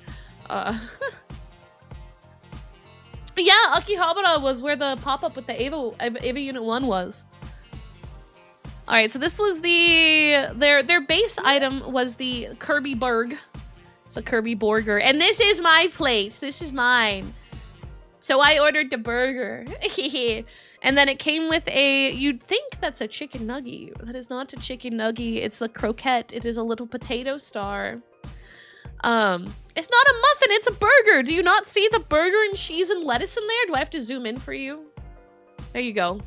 Yeah, Akihabara was where the pop-up with the Ava Unit 1 was. Alright, so this was their base item was the Kirby Burg. It's a Kirby burger. And this is my plate. This is mine. So I ordered the burger. And then it came with you'd think that's a chicken nugget. That is not a chicken nugget. It's a croquette. It is a little potato star. It's not a muffin, it's a burger. Do you not see the burger and cheese and lettuce in there? Do I have to zoom in for you? There you go.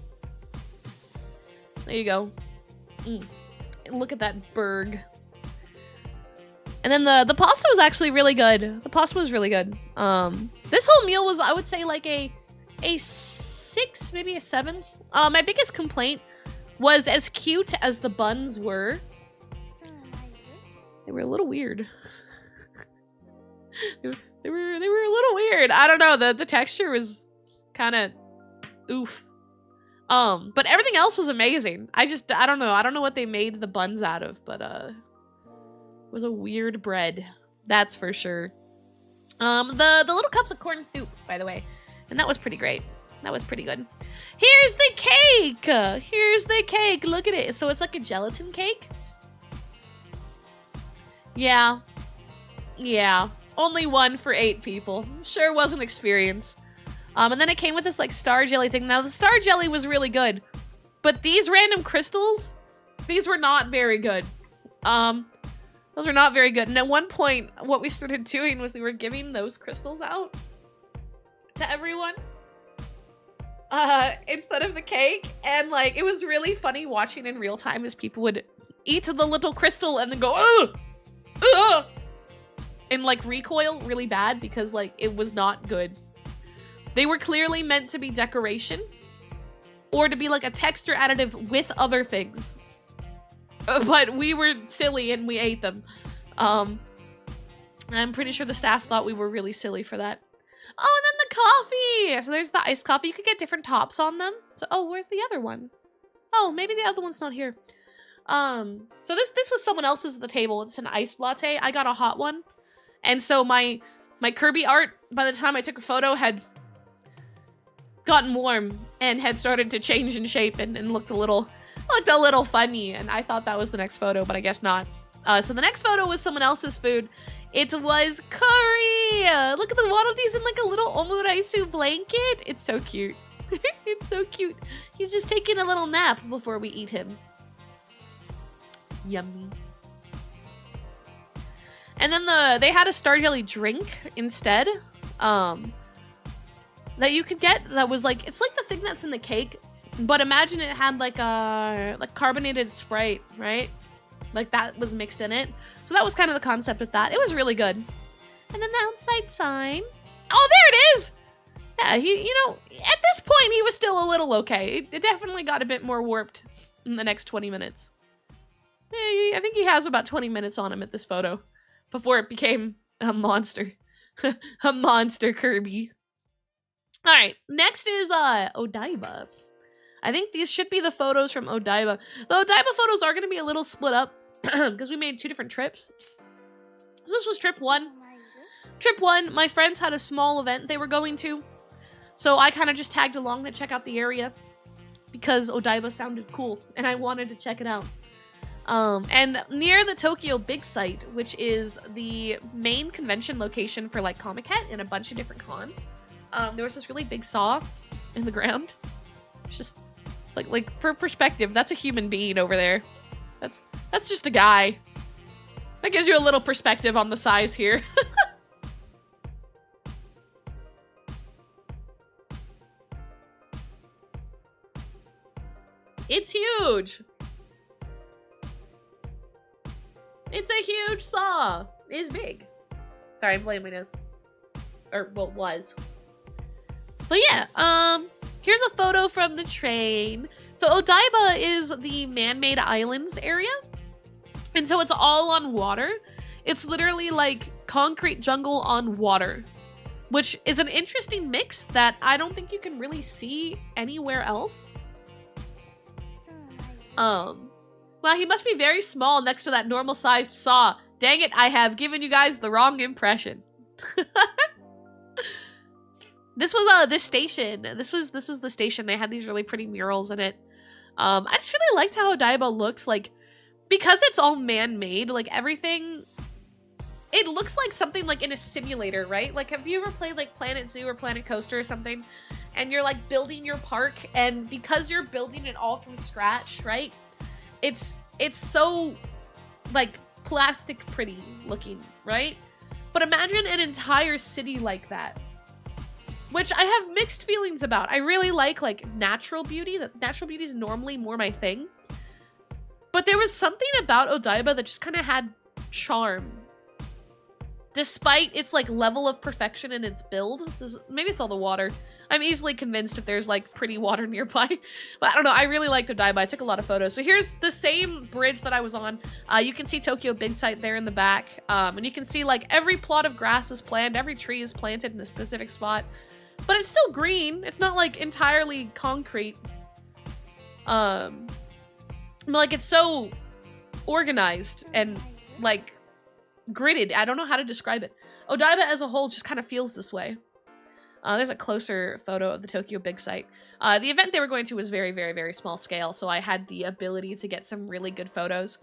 There you go. Look at that burg. And then the pasta was actually really good. The pasta was really good. This whole meal was, I would say, like a 6, maybe a 7. My biggest complaint was as cute as the buns were. They were a little weird. They were a little weird. I don't know. The texture was kind of oof. But everything else was amazing. I don't know. I don't know what they made the buns out of, but it was a weird bread. That's for sure. The little cups of corn soup, by the way, and that was pretty great. That was pretty good. Here's the cake. Here's the cake. Look at it. So it's like a gelatin cake. Yeah. Only one for 8 people. Sure was an experience. And then it came with this like star jelly thing. Now the star jelly was really good, but these random crystals, these were not very good. Those were not very good. And at one point, what we started doing was we were giving those crystals out to everyone instead of the cake. And like, it was really funny watching in real time as people would eat the little crystal and then go, ugh, ugh, and like recoil really bad because like it was not good. They were clearly meant to be decoration or to be like a texture additive with other things. But we were silly and we ate them. I'm pretty sure the staff thought we were really silly for that. Oh, and then the coffee! So there's the iced coffee. You could get different tops on them. So, oh, where's the other one? Oh, maybe the other one's not here. So this was someone else's at the table. It's an iced latte. I got a hot one. And so my Kirby art, by the time I took a photo, had gotten warm and had started to change in shape and looked a little funny, and I thought that was the next photo, but I guess not. So the next photo was someone else's food. It was curry! Look at the one of these in like a little omuraisu blanket. It's so cute. It's so cute. He's just taking a little nap before we eat him. Yummy. And then they had a star jelly drink instead, that you could get that was like, it's like the thing that's in the cake, but imagine it had like a carbonated Sprite, right? Like that was mixed in it. So that was kind of the concept with that. It was really good. And then the outside sign. Oh, there it is! Yeah, at this point he was still a little okay. It definitely got a bit more warped in the next 20 minutes. I think he has about 20 minutes on him at this photo before it became a monster. A monster Kirby. All right, next is Odaiba. I think these should be the photos from Odaiba. The Odaiba photos are going to be a little split up because we made 2 different trips. So this was trip 1. Trip 1, my friends had a small event they were going to. So I kind of just tagged along to check out the area because Odaiba sounded cool and I wanted to check it out. And near the Tokyo Big Site, which is the main convention location for like Comiket and a bunch of different cons, there was this really big saw in the ground. It's like for perspective, that's a human being over there. That's just a guy. That gives you a little perspective on the size here. It's huge. It's a huge saw. It's big. Sorry, I'm playing my nose. Or, well, was. But yeah, here's a photo from the train. So Odaiba is the man-made islands area. And so it's all on water. It's literally like concrete jungle on water, which is an interesting mix that I don't think you can really see anywhere else. Well, he must be very small next to that normal-sized saw. Dang it, I have given you guys the wrong impression. This was this station. This was the station. They had these really pretty murals in it. I just really liked how Odaiba looks, like, because it's all man-made, like everything, it looks like something like in a simulator, right? Like, have you ever played like Planet Zoo or Planet Coaster or something? And you're like building your park, and because you're building it all from scratch, right? It's so like plastic pretty looking, right? But imagine an entire city like that, which I have mixed feelings about. I really like natural beauty. Natural beauty is normally more my thing. But there was something about Odaiba that just kind of had charm. Despite its like level of perfection in its build. Maybe it's all the water. I'm easily convinced if there's like pretty water nearby. But I don't know, I really liked Odaiba. I took a lot of photos. So here's the same bridge that I was on. You can see Tokyo Big Sight there in the back. And you can see like every plot of grass is planted. Every tree is planted in a specific spot. But it's still green. It's not like entirely concrete. Like it's so organized and like gridded. I don't know how to describe it. Odaiba as a whole just kind of feels this way. There's a closer photo of the Tokyo Big Sight. The event they were going to was very, very, very small scale, so I had the ability to get some really good photos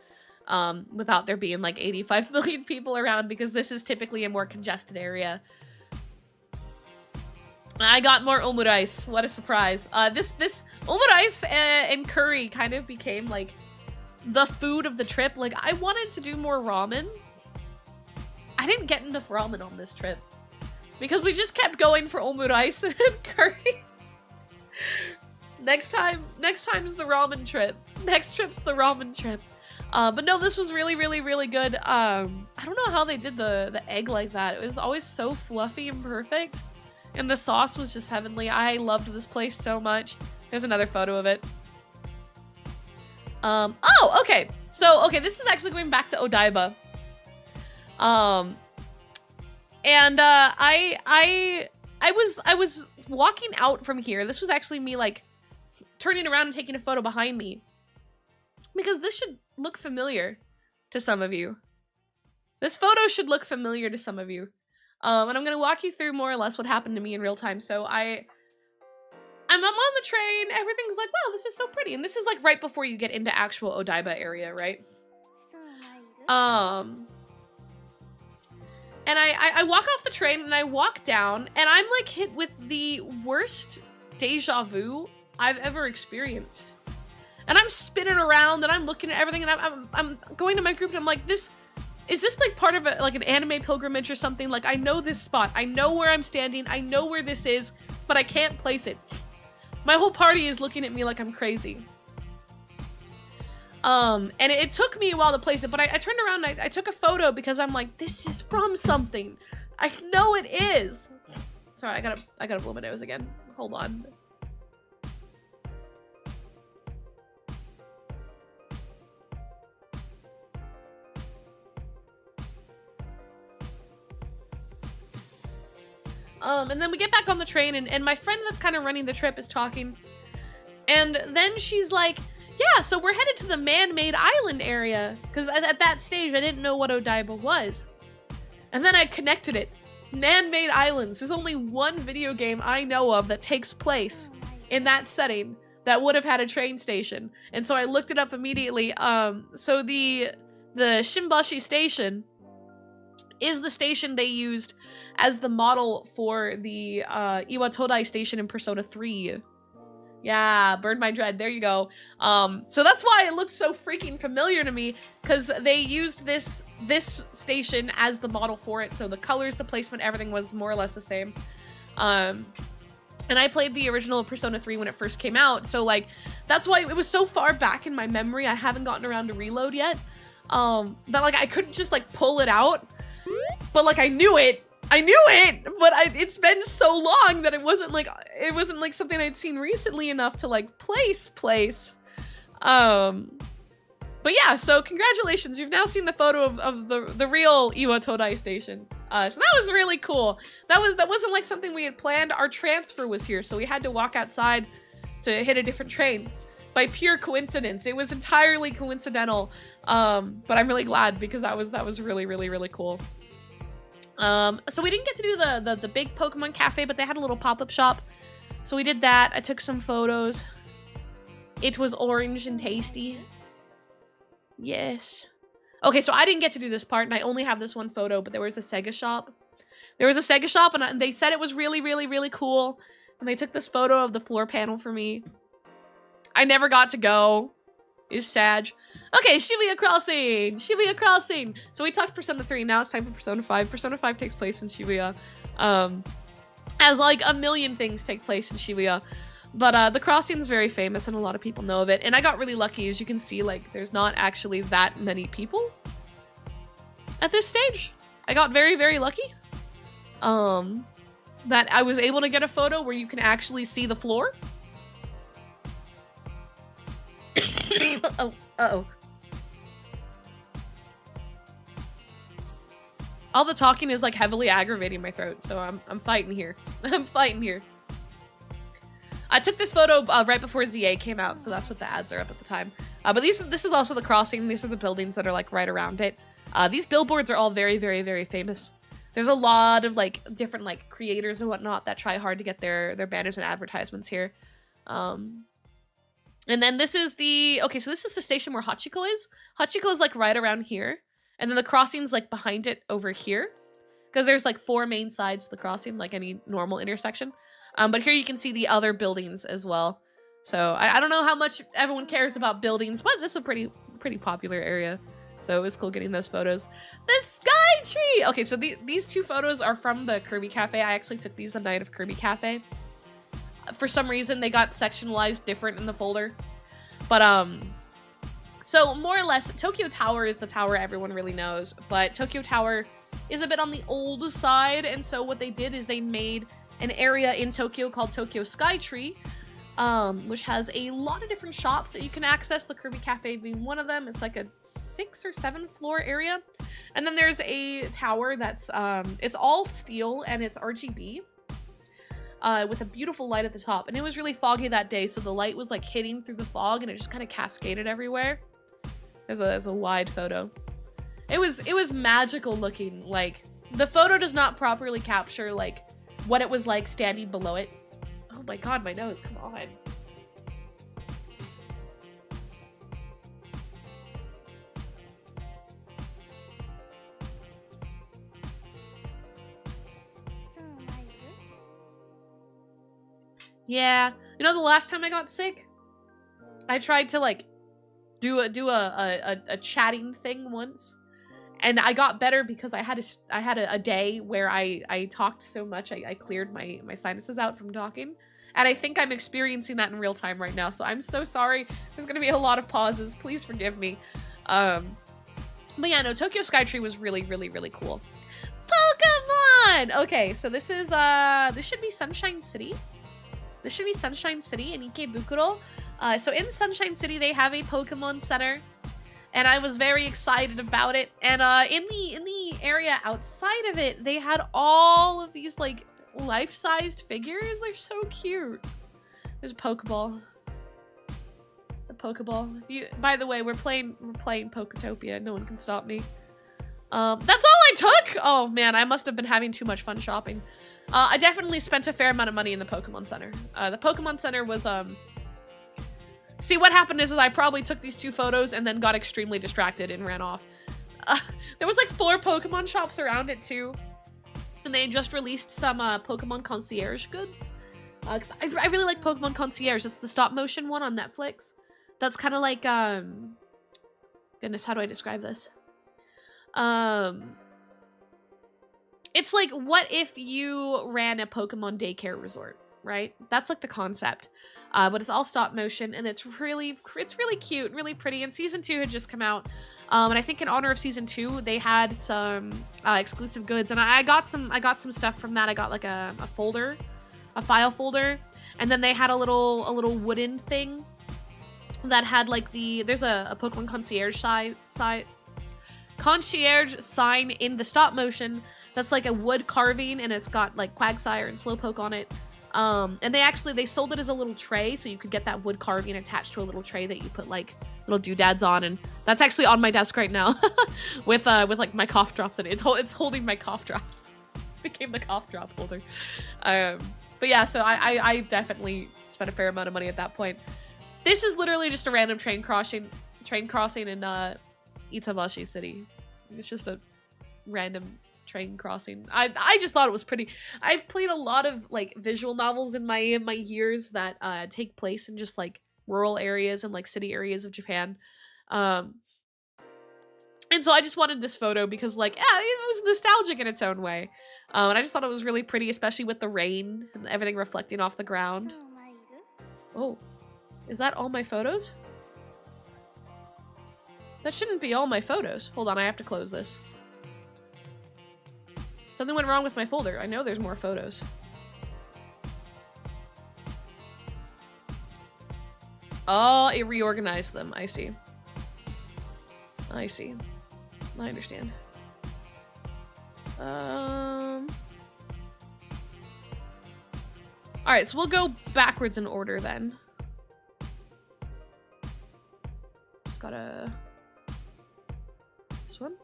without there being like 85 million people around, because this is typically a more congested area. I got more omurice. What a surprise. This omurice and curry kind of became like the food of the trip. Like, I wanted to do more ramen. I didn't get enough ramen on this trip because we just kept going for omurice and curry. Next time's the ramen trip. Next trip's the ramen trip. But no, this was really, really, really good. I don't know how they did the egg like that. It was always so fluffy and perfect. And the sauce was just heavenly. I loved this place so much. There's another photo of it. Oh, okay. So, okay, this is actually going back to Odaiba. And I was walking out from here. This was actually me like turning around and taking a photo behind me. Because this should look familiar to some of you. This photo should look familiar to some of you. And I'm gonna walk you through more or less what happened to me in real time. So I'm on the train, everything's like, wow, this is so pretty. And this is like right before you get into actual Odaiba area, right? And I walk off the train and I walk down and I'm like hit with the worst deja vu I've ever experienced. And I'm spinning around and I'm looking at everything and I'm going to my group and I'm like, is this like part of like an anime pilgrimage or something? Like, I know this spot, I know where I'm standing, I know where this is, but I can't place it. My whole party is looking at me like I'm crazy. And it took me a while to place it, but I turned around and I took a photo because I'm like, this is from something. I know it is. Sorry, I gotta blow my nose again. Hold on. And then we get back on the train and my friend that's kind of running the trip is talking. And then she's like, yeah, so we're headed to the man-made island area. Because at that stage, I didn't know what Odaiba was. And then I connected it. Man-made islands. There's only one video game I know of that takes place in that setting that would have had a train station. And so I looked it up immediately. So the Shimbashi station is the station they used as the model for the Iwatodai station in Persona 3. Yeah, Burn My Dread, there you go. So that's why it looked so freaking familiar to me, because they used this station as the model for it, so the colors, the placement, everything was more or less the same. And I played the original Persona 3 when it first came out, so like, that's why it was so far back in my memory, I haven't gotten around to reload yet, that like, I couldn't just like pull it out, but like, I knew it, but it's been so long that it wasn't like something I'd seen recently enough to like place. But yeah, so congratulations, you've now seen the photo of the real Iwatodai station. So that was really cool. That wasn't like something we had planned. Our transfer was here, so we had to walk outside to hit a different train by pure coincidence. It was entirely coincidental, but I'm really glad because that was really, really, really cool. So we didn't get to do the big Pokemon cafe, but they had a little pop-up shop. So we did that. I took some photos. It was orange and tasty. Yes. Okay, so I didn't get to do this part, and I only have this one photo, but there was a Sega shop. And they said it was really, really, really cool. And they took this photo of the floor panel for me. I never got to go. It's sad. Okay, Shibuya Crossing! So we talked Persona 3, now it's time for Persona 5. Persona 5 takes place in Shibuya. As like a million things take place in Shibuya. But the crossing is very famous and a lot of people know of it. And I got really lucky, as you can see, like, there's not actually that many people at this stage. I got very, very lucky. That I was able to get a photo where you can actually see the floor. Uh-oh. All the talking is like heavily aggravating my throat, so I'm fighting here. I'm fighting here. I took this photo right before ZA came out, so that's what the ads are up at the time. But this is also the crossing. These are the buildings that are like right around it. These billboards are all very, very, very famous. There's a lot of like different like creators and whatnot that try hard to get their banners and advertisements here. And then this is the station where Hachiko is. Hachiko is like right around here. And then the crossing's like behind it over here. Because there's like 4 main sides to the crossing, like any normal intersection. But here you can see the other buildings as well. So I don't know how much everyone cares about buildings, but this is a pretty popular area. So it was cool getting those photos. The sky tree! Okay, so these two photos are from the Kirby Cafe. I actually took these the night of Kirby Cafe. For some reason, they got sectionalized different in the folder. But, so more or less, Tokyo Tower is the tower everyone really knows. But Tokyo Tower is a bit on the old side. And so what they did is they made an area in Tokyo called Tokyo Sky Tree. Which has a lot of different shops that you can access, the Kirby Cafe being one of them. It's like a 6 or 7 floor area. And then there's a tower that's, it's all steel and it's RGB, with a beautiful light at the top. And it was really foggy that day, so the light was like hitting through the fog and it just kind of cascaded everywhere. There's a wide photo. It was magical looking. Like, the photo does not properly capture like what it was like standing below it. Oh my god, my nose, come on. Yeah, you know the last time I got sick? I tried to like do a chatting thing once. And I got better because I had a day where I talked so much I cleared my sinuses out from talking. And I think I'm experiencing that in real time right now. So I'm so sorry. There's going to be a lot of pauses. Please forgive me. But yeah, no, Tokyo Skytree was really cool. Pokemon! Okay, so this is, this should be Sunshine City. This should be Sunshine City in Ikebukuro. So in Sunshine City, they have a Pokemon Center. And I was very excited about it. And in the area outside of it, they had all of these like life-sized figures. They're so cute. There's a Pokeball. It's a Pokeball. By the way, we're playing Poketopia. No one can stop me. That's all I took. Oh man, I must have been having too much fun shopping. I definitely spent a fair amount of money in the Pokemon Center. The Pokemon Center was See, what happened is I probably took these two photos and then got extremely distracted and ran off. There was like 4 Pokemon shops around it too. And they just released some Pokemon Concierge goods. 'Cause I really like Pokemon Concierge. It's the stop motion one on Netflix. That's kind of like, goodness, how do I describe this? It's like, what if you ran a Pokemon daycare resort, right? That's like the concept. But it's all stop motion, and it's really cute, really pretty. And season 2 had just come out, and I think in honor of season 2, they had some exclusive goods, and I got some stuff from that. I got like a folder, a file folder, and then they had a little wooden thing that had like there's a Pokemon concierge sign in the stop motion. That's like a wood carving, and it's got like Quagsire and Slowpoke on it. And they sold it as a little tray, so you could get that wood carving attached to a little tray that you put like little doodads on, and that's actually on my desk right now with like my cough drops in it. It's holding my cough drops. Became the cough drop holder. But yeah, so I definitely spent a fair amount of money at that point. This is literally just a random train crossing in Itabashi City. It's just a random train crossing. I just thought it was pretty. I've played a lot of like visual novels in my years that take place in just like rural areas and like city areas of Japan. And so I just wanted this photo because like, yeah, it was nostalgic in its own way. And I just thought it was really pretty, especially with the rain and everything reflecting off the ground. Oh, is that all my photos? That shouldn't be all my photos. Hold on, I have to close this. Something went wrong with my folder. I know there's more photos. Oh, it reorganized them. I see. I see. I understand. Alright, so we'll go backwards in order then. Just gotta... This one?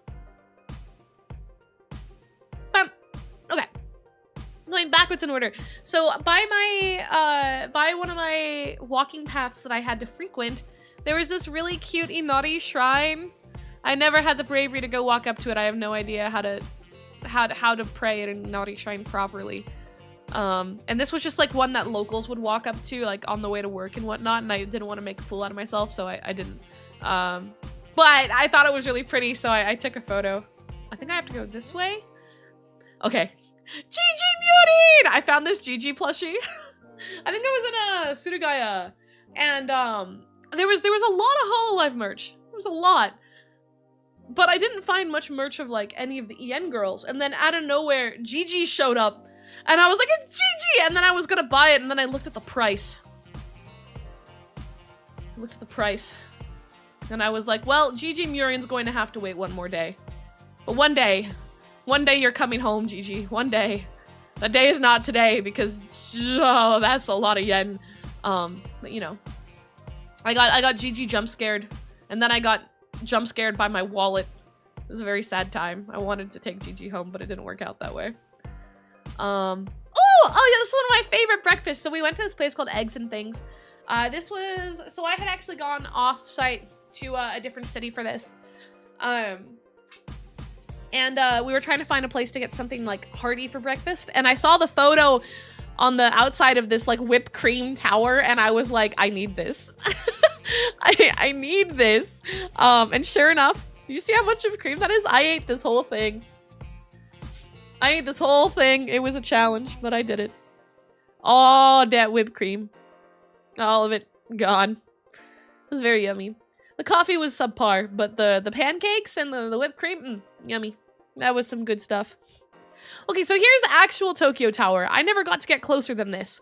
Okay. Going backwards in order. So by one of my walking paths that I had to frequent, there was this really cute Inari shrine. I never had the bravery to go walk up to it. I have no idea how to pray at an Inari shrine properly. And this was just like one that locals would walk up to like on the way to work and whatnot, and I didn't want to make a fool out of myself, so I didn't. But I thought it was really pretty, so I took a photo. I think I have to go this way. Okay. Gigi Mutin! I found this Gigi plushie. I think I was in a Surugaya, and there was a lot of Hololive merch. There was a lot. But I didn't find much merch of like any of the EN girls, and then out of nowhere, Gigi showed up, and I was like, it's Gigi! And then I was gonna buy it, and then I looked at the price. And I was like, well, Gigi Murin's going to have to wait one more day. But one day you're coming home, Gigi. One day. That day is not today because, oh, that's a lot of yen. But you know, I got Gigi jump scared, and then I got jump scared by my wallet. It was a very sad time. I wanted to take Gigi home, but it didn't work out that way. Oh yeah, this is one of my favorite breakfasts. So we went to this place called Eggs and Things. So I had actually gone off-site to a different city for this. And we were trying to find a place to get something like hearty for breakfast, and I saw the photo on the outside of this like whipped cream tower, and I was like, I need this. I need this. And sure enough, you see how much of cream that is? I ate this whole thing. It was a challenge, but I did it. All that whipped cream. All of it gone. It was very yummy. The coffee was subpar, but the pancakes and the whipped cream, yummy. That was some good stuff. Okay, so here's the actual Tokyo Tower. I never got to get closer than this.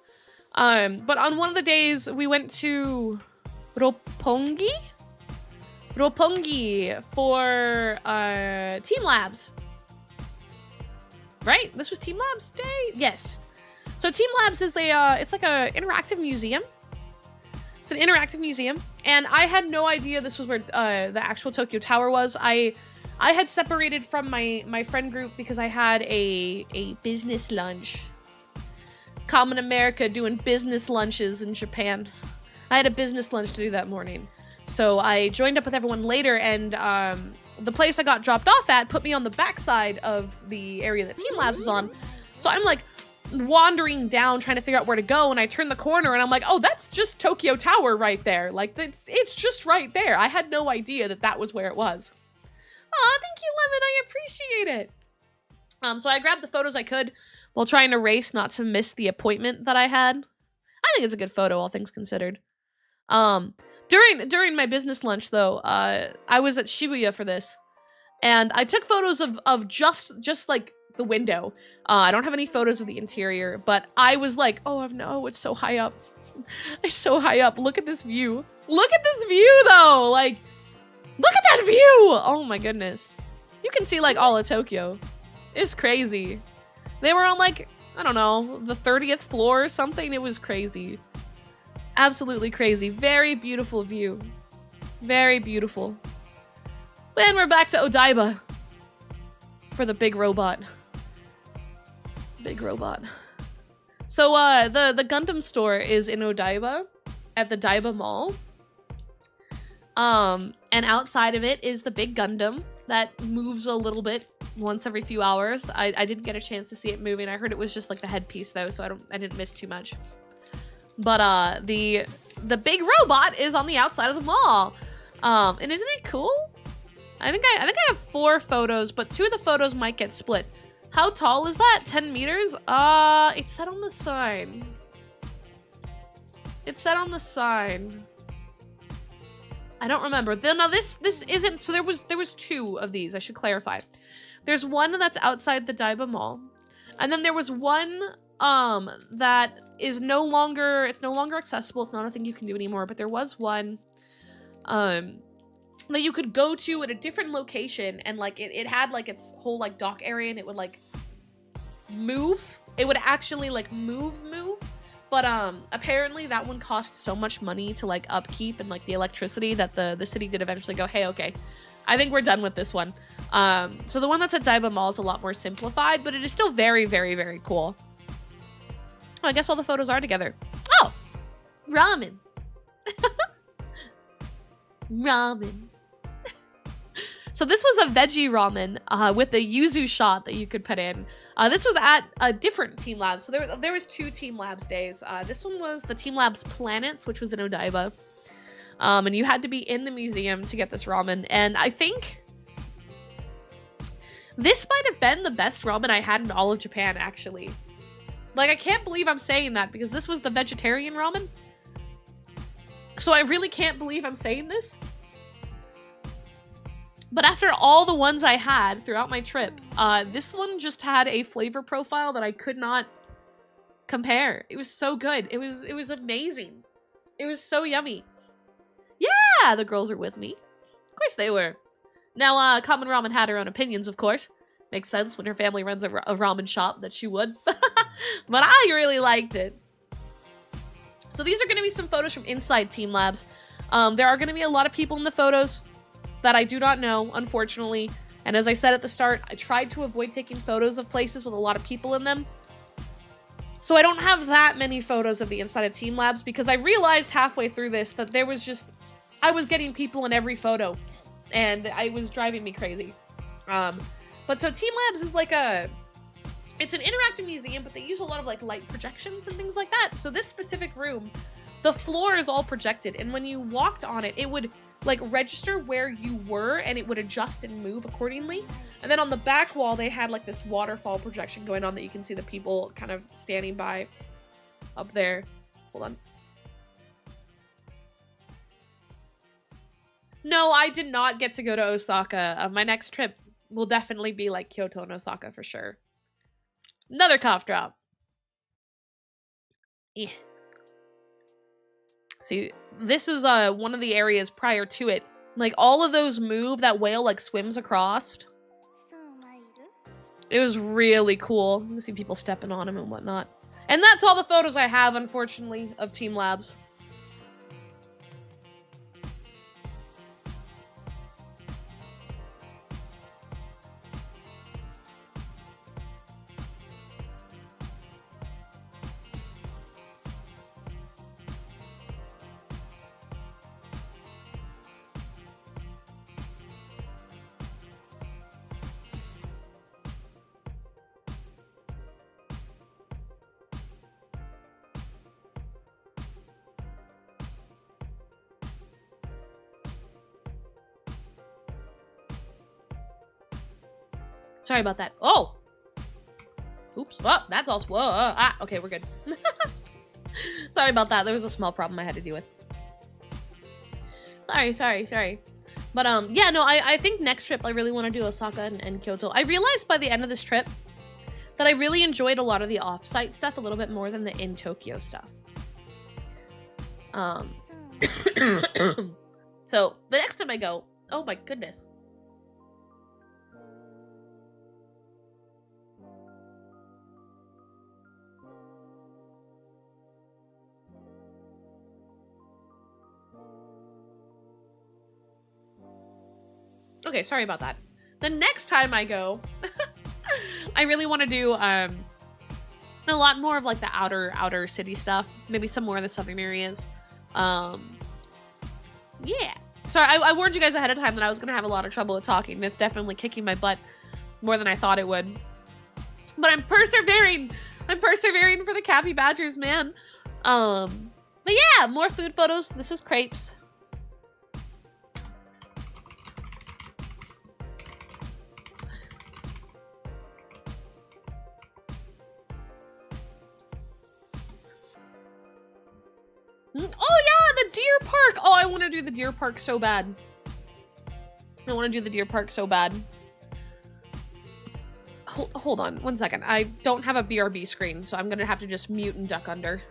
But on one of the days, we went to Roppongi for Team Labs. Right? This was Team Labs Day? Yes. So Team Labs is it's like a interactive museum. It's an interactive museum, and I had no idea this was where the actual Tokyo Tower was. I had separated from my friend group because I had a business lunch. Kamen America doing business lunches in Japan. I had a business lunch to do that morning. So I joined up with everyone later, and the place I got dropped off at put me on the backside of the area that Team Labs is on. So I'm like wandering down trying to figure out where to go, and I turn the corner and I'm like, oh, that's just Tokyo Tower right there. Like, it's just right there. I had no idea that was where it was. Aw, thank you, Lemon. I appreciate it. So I grabbed the photos I could while trying to race not to miss the appointment that I had. I think it's a good photo, all things considered. During my business lunch, though, I was at Shibuya for this, and I took photos of just like the window. I don't have any photos of the interior, but I was like, oh no, it's so high up. It's so high up. Look at this view. Look at this view, though. Like, look at that view. Oh my goodness. You can see like all of Tokyo. It's crazy. They were on like, I don't know, the 30th floor or something. It was crazy. Absolutely crazy. Very beautiful view. Very beautiful. Then we're back to Odaiba for the big robot. Big robot. So the Gundam store is in Odaiba at the Daiba Mall. And outside of it is the big Gundam that moves a little bit once every few hours. I didn't get a chance to see it moving. I heard it was just like the headpiece though, so I didn't miss too much. But the big robot is on the outside of the mall. And isn't it cool? I think I have 4 photos, but 2 of the photos might get split. How tall is that? 10 meters? It said on the sign. It said on the sign. I don't remember. No, this isn't. So there was 2 of these. I should clarify. There's one that's outside the Daiba Mall, and then there was one that is no longer accessible. It's not a thing you can do anymore. But there was one that you could go to at a different location, and like it had like its whole like dock area, and it would like move. It would actually like move. But apparently that one cost so much money to like upkeep and like the electricity that the city did eventually go, hey, okay, I think we're done with this one. So the one that's at Daiba Mall is a lot more simplified, but it is still very, very, very cool. Oh, I guess all the photos are together. Oh, ramen. Ramen. So this was a veggie ramen with a yuzu shot that you could put in. This was at a different Team Labs. So there was 2 Team Labs days. This one was the Team Labs Planets, which was in Odaiba. And you had to be in the museum to get this ramen. And I think this might have been the best ramen I had in all of Japan, actually. Like, I can't believe I'm saying that because this was the vegetarian ramen. So I really can't believe I'm saying this. But after all the ones I had throughout my trip, this one just had a flavor profile that I could not compare. It was so good. It was amazing. It was so yummy. Yeah, the girls are with me. Of course they were. Now, Kamen Ramen had her own opinions, of course. Makes sense when her family runs a ramen shop that she would. But I really liked it. So these are going to be some photos from inside Team Labs. There are going to be a lot of people in the photos that I do not know, unfortunately. And as I said at the start, I tried to avoid taking photos of places with a lot of people in them. So I don't have that many photos of the inside of Team Labs because I realized halfway through this that there was just... I was getting people in every photo. And it was driving me crazy. But so Team Labs is like a... It's an interactive museum, but they use a lot of like light projections and things like that. So this specific room, the floor is all projected. And when you walked on it, it would like register where you were and it would adjust and move accordingly. And then on the back wall, they had like this waterfall projection going on that you can see the people kind of standing by up there. Hold on. No, I did not get to go to Osaka. My next trip will definitely be like Kyoto and Osaka for sure. Another cough drop. Yeah. See, this is one of the areas prior to it. Like, all of those move, that whale, like, swims across. It was really cool. You can see people stepping on him and whatnot. And that's all the photos I have, unfortunately, of Team Labs. Sorry about that. Oh! Oops. Oh, that's all. Whoa. Okay, we're good. Sorry about that. There was a small problem I had to deal with. Sorry. But, yeah, no, I think next trip I really want to do Osaka and Kyoto. I realized by the end of this trip that I really enjoyed a lot of the off-site stuff a little bit more than the in-Tokyo stuff. So, the next time I go... Oh my goodness. Okay, sorry about that. The next time I go, I really want to do a lot more of like the outer city stuff. Maybe some more of the southern areas. Yeah. Sorry, I warned you guys ahead of time that I was going to have a lot of trouble with talking. It's definitely kicking my butt more than I thought it would. But I'm persevering. I'm persevering for the Capybadgers, man. But yeah, more food photos. This is crepes. Oh yeah, the deer park! Oh, I want to do the deer park so bad. I want to do the deer park so bad. Hold on, 1 second. I don't have a BRB screen, so I'm gonna have to just mute and duck under.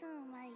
そうまいる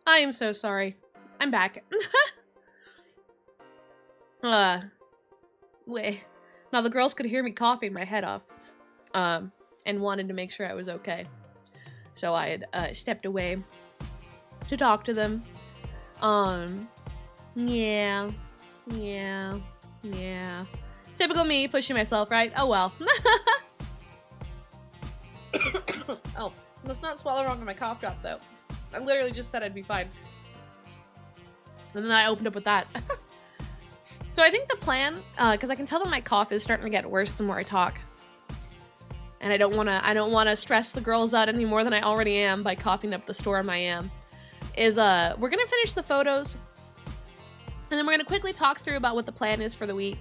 I am so sorry. I'm back. Wait. Now the girls could hear me coughing my head off, and wanted to make sure I was okay. So I had stepped away to talk to them. Yeah. Typical me, pushing myself, right? Oh well. Oh, let's not swallow wrong on my cough drop though. I literally just said I'd be fine. And then I opened up with that. So I think the plan, because I can tell that my cough is starting to get worse the more I talk. And I don't wanna stress the girls out any more than I already am by coughing up the storm I am. Is we're gonna finish the photos. And then we're gonna quickly talk through about what the plan is for the week.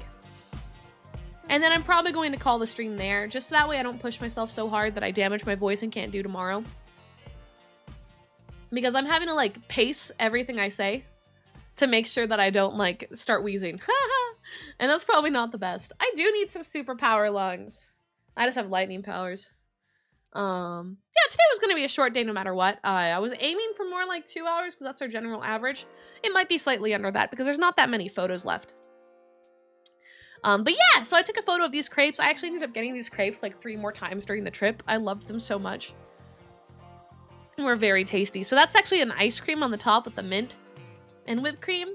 And then I'm probably going to call the stream there, just so that way I don't push myself so hard that I damage my voice and can't do tomorrow. Because I'm having to, like, pace everything I say to make sure that I don't, like, start wheezing. And that's probably not the best. I do need some superpower lungs. I just have lightning powers. Yeah, today was going to be a short day no matter what. I was aiming for more like 2 hours because that's our general average. It might be slightly under that because there's not that many photos left. But yeah, so I took a photo of these crepes. I actually ended up getting these crepes like 3 more times during the trip. I loved them so much. And were very tasty. So that's actually an ice cream on the top with the mint and whipped cream.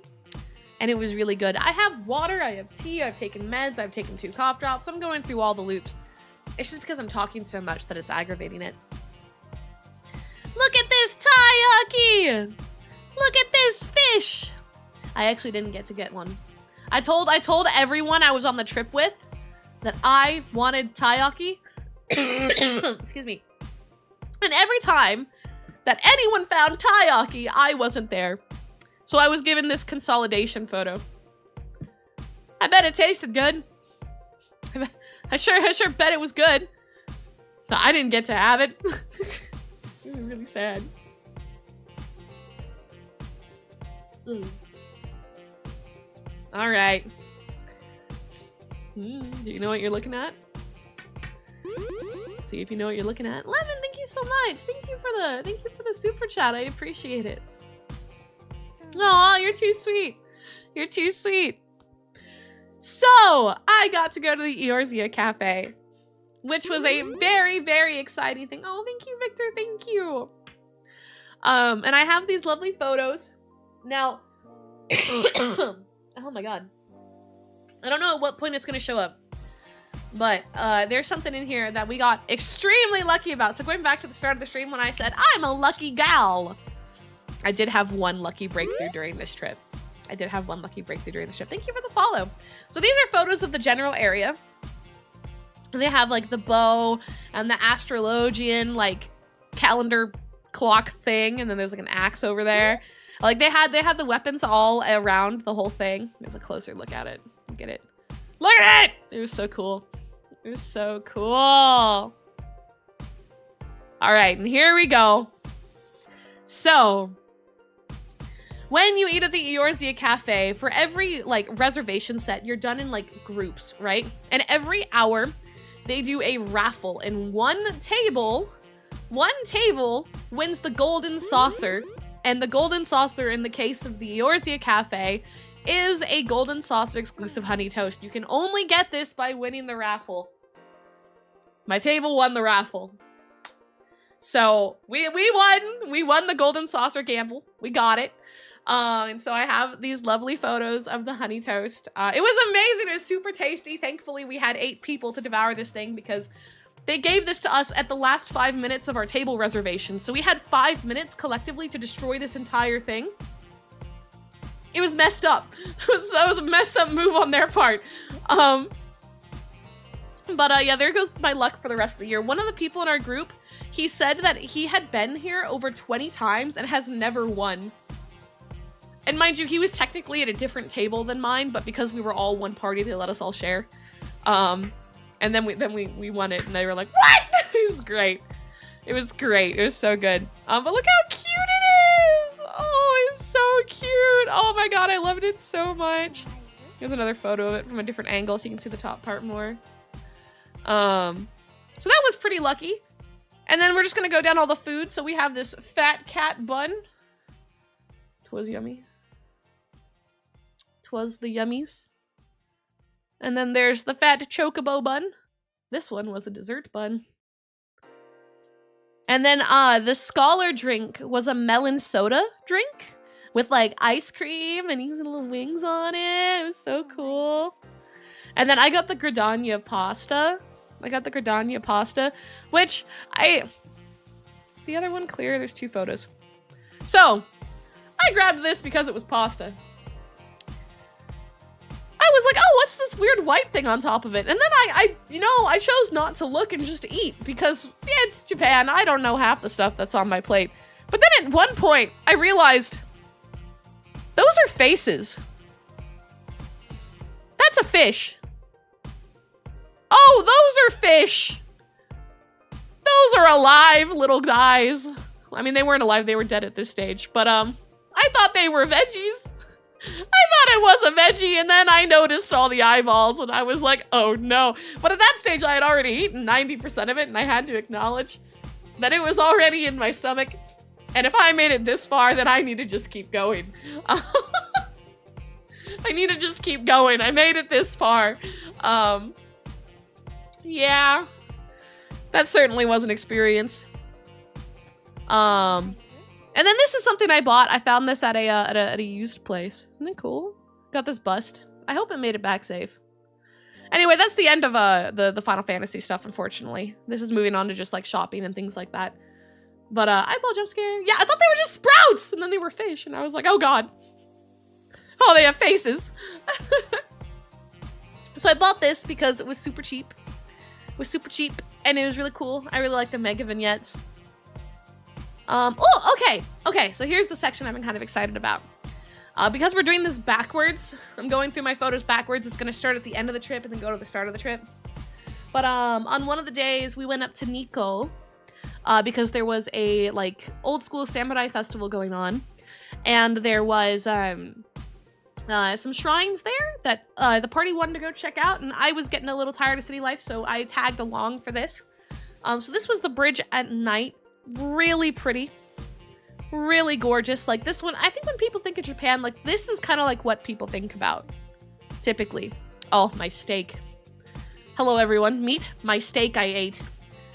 And it was really good. I have water, I have tea, I've taken meds, I've taken 2 cough drops. I'm going through all the loops. It's just because I'm talking so much that it's aggravating it. Look at this taiyaki! Look at this fish! I actually didn't get one. I told everyone I was on the trip with that I wanted taiyaki. Excuse me. And every time that anyone found taiyaki, I wasn't there. So I was given this consolidation photo. I bet it tasted good. I sure bet it was good. But I didn't get to have it. It was really sad. All right. Do you know what you're looking at? See if you know what you're looking at. Lemon, thank you so much. Thank you for the super chat. I appreciate it. Aw, you're too sweet. You're too sweet. So, I got to go to the Eorzea Cafe, which was a very, very exciting thing. Oh, thank you, Victor. Thank you. And I have these lovely photos. Now, oh my god. I don't know at what point it's going to show up. But there's something in here that we got extremely lucky about. So going back to the start of the stream when I said, I'm a lucky gal. I did have one lucky breakthrough during this trip. Thank you for the follow. So these are photos of the general area. And they have like the bow and the astrologian like calendar clock thing. And then there's like an axe over there. Like they had the weapons all around the whole thing. There's a closer look at it. Get it. Look at it! It was so cool. It was so cool. All right, and here we go. So, when you eat at the Eorzea Cafe, for every like reservation set, you're done in like groups, right? And every hour, they do a raffle, and one table wins the golden saucer. And the golden saucer, in the case of the Eorzea Cafe, is a golden saucer exclusive honey toast. You can only get this by winning the raffle. My table won the raffle. So we won. We won the golden saucer gamble. We got it. And so I have these lovely photos of the honey toast. It was amazing. It was super tasty. Thankfully, we had 8 people to devour this thing because they gave this to us at the last 5 minutes of our table reservation. So we had 5 minutes collectively to destroy this entire thing. It was messed up. That was a messed up move on their part. But yeah, there goes my luck for the rest of the year. One of the people in our group, he said that he had been here over 20 times and has never won. And mind you, he was technically at a different table than mine, but because we were all one party, they let us all share. And then we won it, and they were like, "What?" It was great. It was great. It was so good. But look how cute it is. Oh, it's so cute. Oh my god, I loved it so much. Here's another photo of it from a different angle, so you can see the top part more. So that was pretty lucky. And then we're just gonna go down all the food. So we have this fat cat bun. 'Twas yummy. 'Twas the yummies. And then there's the fat chocobo bun. This one was a dessert bun. And then the scholar drink was a melon soda drink with like ice cream and these little wings on it. It was so cool. And then I got the gradagna pasta. Which is the other one clear? There's 2 photos. So I grabbed this because it was pasta. I was like, oh, what's this weird white thing on top of it? And then I chose not to look and just eat because yeah, it's Japan. I don't know half the stuff that's on my plate. But then at one point, I realized those are faces. That's a fish. Oh, those are fish. Those are alive little guys. I mean, they weren't alive. They were dead at this stage. But I thought they were veggies. I thought it was a veggie, and then I noticed all the eyeballs, and I was like, oh no. But at that stage, I had already eaten 90% of it, and I had to acknowledge that it was already in my stomach. And if I made it this far, then I need to just keep going. I need to just keep going. I made it this far. Yeah. That certainly was an experience. And then this is something I bought. I found this at a used place. Isn't it cool? Got this bust. I hope it made it back safe. Anyway, that's the end of the Final Fantasy stuff, unfortunately. This is moving on to just like shopping and things like that. But eyeball jump scare. Yeah, I thought they were just sprouts, and then they were fish, and I was like, oh god. Oh, they have faces. So I bought this because it was super cheap. And it was really cool. I really like the mega vignettes. Oh, okay, so here's the section I've been kind of excited about. Because we're doing this backwards, I'm going through my photos backwards. It's going to start at the end of the trip and then go to the start of the trip. But on one of the days, we went up to Nikko because there was a like old school samurai festival going on, and there was some shrines there that the party wanted to go check out, and I was getting a little tired of city life, so I tagged along for this. So this was the bridge at night. Really pretty. Really gorgeous. Like this one, I think when people think of Japan, like this is kind of like what people think about. Typically. Oh, my steak. Hello everyone. Meet my steak I ate.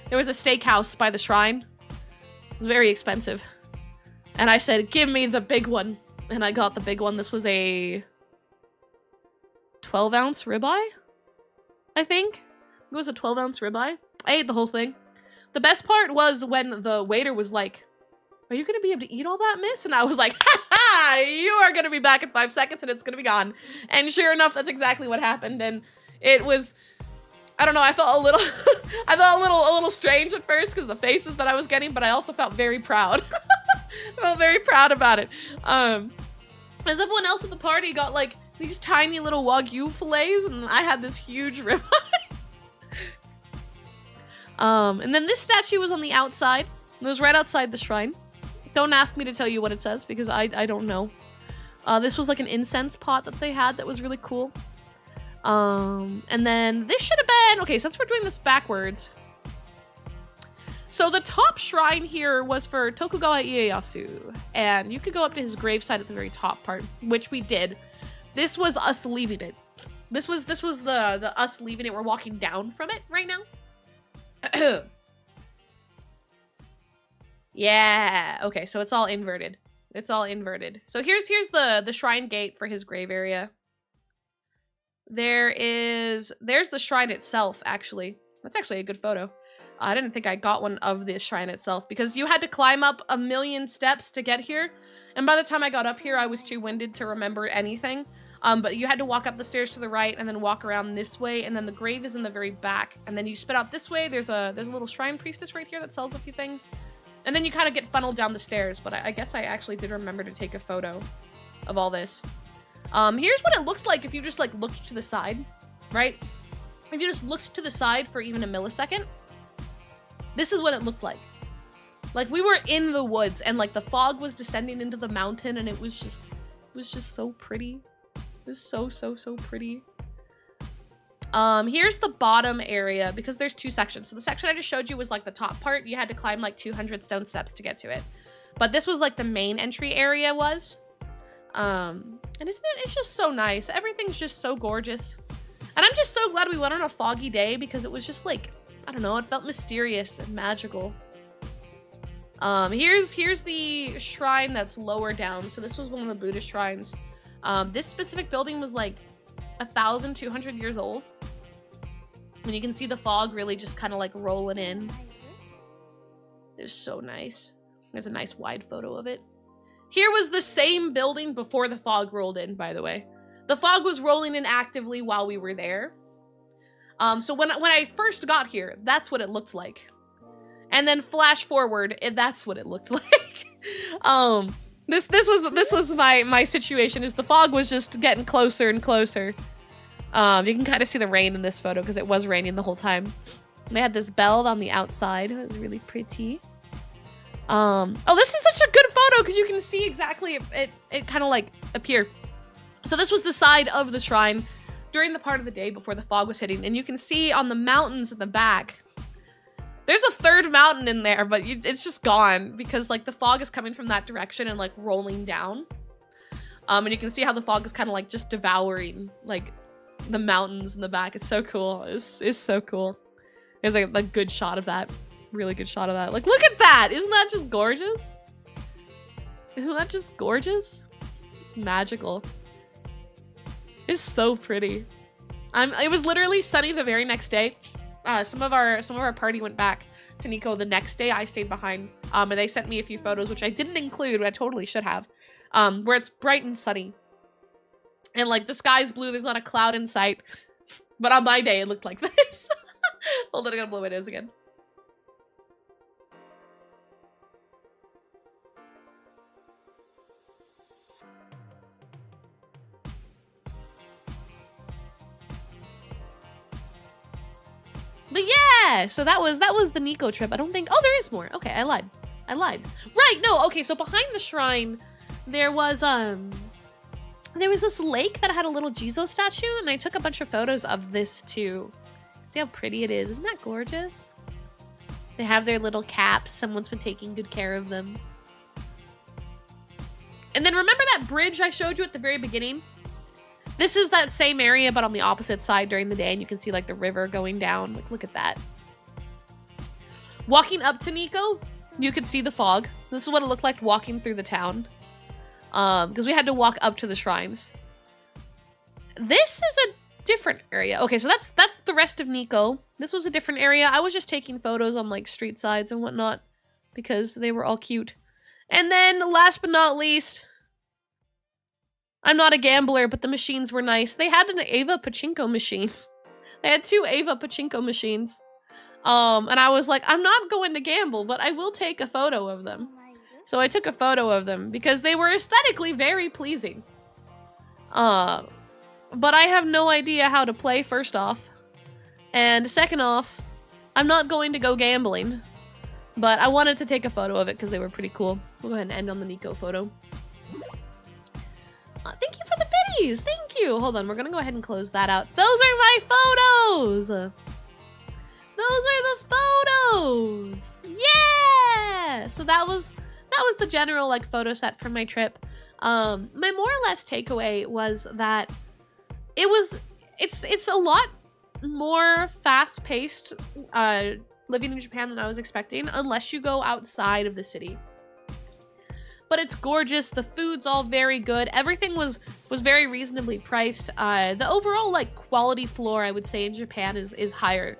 There was a steakhouse by the shrine. It was very expensive. And I said, give me the big one. And I got the big one. This was a 12-ounce ribeye, I think. It was a 12-ounce ribeye. I ate the whole thing. The best part was when the waiter was like, are you going to be able to eat all that, miss? And I was like, ha ha, you are going to be back in 5 seconds and it's going to be gone. And sure enough, that's exactly what happened. And it was, I don't know, I felt a little, I felt a little strange at first because the faces that I was getting, but I also felt very proud. I felt very proud about it. As everyone else at the party got like these tiny little Wagyu fillets, and I had this huge ribeye. And then this statue was on the outside. It was right outside the shrine. Don't ask me to tell you what it says because I don't know. This was like an incense pot that they had that was really cool. And then this should have been, okay, since we're doing this backwards. So the top shrine here was for Tokugawa Ieyasu, and you could go up to his graveside at the very top part, which we did. This was us leaving it. This was the us leaving it. We're walking down from it right now. Yeah. Okay, so it's all inverted. It's all inverted. So here's the shrine gate for his grave area. There's the shrine itself, actually. That's actually a good photo. I didn't think I got one of this shrine itself because you had to climb up 1,000,000 steps to get here. And by the time I got up here, I was too winded to remember anything. But you had to walk up the stairs to the right and then walk around this way. And then the grave is in the very back. And then you spit out this way. There's a little shrine priestess right here that sells a few things. And then you kind of get funneled down the stairs. But I guess I actually did remember to take a photo of all this. Here's what it looked like if you just like looked to the side, right? If you just looked to the side for even a millisecond, this is what it looked like. Like we were in the woods and like the fog was descending into the mountain and it was just so pretty. It was so pretty. Here's the bottom area because there's 2 sections. So the section I just showed you was like the top part. You had to climb like 200 stone steps to get to it. But this was like the main entry area was. And isn't it? It's just so nice. Everything's just so gorgeous. And I'm just so glad we went on a foggy day because it was just like, I don't know, it felt mysterious and magical. Here's the shrine that's lower down. So this was one of the Buddhist shrines. This specific building was like 1,200 years old. And you can see the fog really just kind of like rolling in. It's so nice. There's a nice wide photo of it. Here was the same building before the fog rolled in, by the way. The fog was rolling in actively while we were there. So when I first got here, that's what it looked like. And then flash forward, that's what it looked like. This was my situation, is the fog was just getting closer and closer. You can kind of see the rain in this photo because it was raining the whole time. They had this bell on the outside. It was really pretty. Oh, this is such a good photo because you can see exactly it kind of like appear. So this was the side of the shrine during the part of the day before the fog was hitting, and you can see on the mountains in the back, there's a third mountain in there, but it's just gone because like the fog is coming from that direction and like rolling down. And you can see how the fog is kind of like just devouring like the mountains in the back. It's so cool. It's so cool. There's like a good shot of that. Really good shot of that. Like, look at that! Isn't that just gorgeous? Isn't that just gorgeous? It's magical. It's so pretty. It was literally sunny the very next day. Some of our party went back to Nico the next day. I stayed behind. And they sent me a few photos, which I didn't include, but I totally should have. Where it's bright and sunny. And like the sky's blue, there's not a cloud in sight. But on my day, it looked like this. Hold on, I gotta blow my nose again. But yeah, so that was the Nico trip. I don't think, oh, there is more. Okay, I lied. Right, no, okay, so behind the shrine, there was this lake that had a little Jizo statue, and I took a bunch of photos of this too. See how pretty it is. Isn't that gorgeous? They have their little caps. Someone's been taking good care of them. And then remember that bridge I showed you at the very beginning? This is that same area, but on the opposite side during the day, and you can see like the river going down. Like, look at that. Walking up to Nico, you could see the fog. This is what it looked like walking through the town. Because we had to walk up to the shrines. This is a different area. Okay, so that's the rest of Nico. This was a different area. I was just taking photos on like street sides and whatnot because they were all cute. And then last but not least, I'm not a gambler, but the machines were nice. They had an Ava Pachinko machine. They had 2 Ava Pachinko machines. And I was like, I'm not going to gamble, but I will take a photo of them. So I took a photo of them because they were aesthetically very pleasing. But I have no idea how to play, first off. And second off, I'm not going to go gambling. But I wanted to take a photo of it because they were pretty cool. We'll go ahead and end on the Nico photo. Thank you for the biddies! Thank you! Hold on, we're gonna go ahead and close that out. Those are my photos! Those are the photos! Yeah! So that was the general like photo set from my trip. My more or less takeaway was that it's a lot more fast-paced living in Japan than I was expecting, unless you go outside of the city. But it's gorgeous. The food's all very good. Everything was very reasonably priced. The overall like quality floor, I would say, in Japan is higher,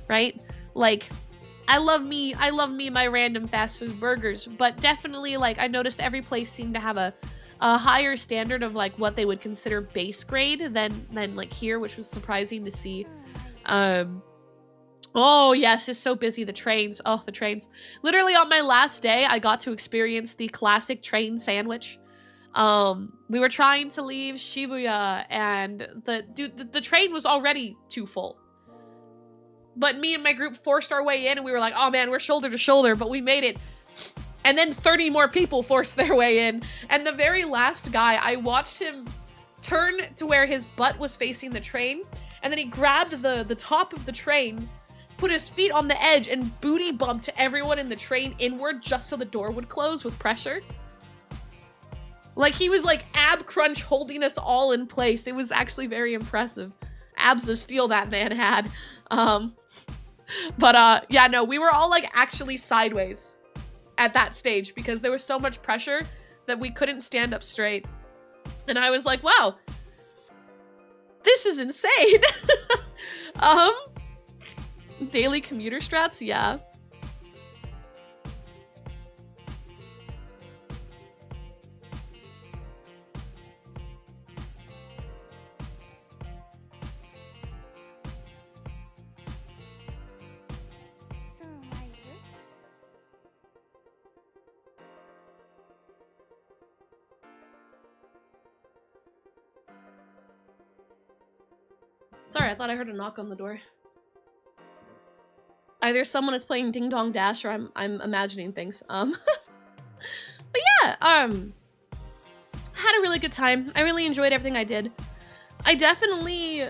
right? Like, I love me my random fast food burgers, but definitely like I noticed every place seemed to have a higher standard of like what they would consider base grade than like here, which was surprising to see. Oh, yes, it's so busy. The trains. Oh, the trains. Literally on my last day, I got to experience the classic train sandwich. We were trying to leave Shibuya, and the train was already too full. But me and my group forced our way in, and we were like, oh man, we're shoulder to shoulder, but we made it. And then 30 more people forced their way in. And the very last guy, I watched him turn to where his butt was facing the train, and then he grabbed the top of the train, put his feet on the edge, and booty bumped everyone in the train inward just so the door would close with pressure. Like, he was like ab crunch holding us all in place. It was actually very impressive. Abs of steel that man had. Yeah, no, we were all like actually sideways at that stage because there was so much pressure that we couldn't stand up straight. And I was like, wow, this is insane. Daily commuter strats, yeah. Sorry, I thought I heard a knock on the door. Either someone is playing Ding Dong Dash or I'm imagining things. But yeah, I had a really good time. I really enjoyed everything I did. I definitely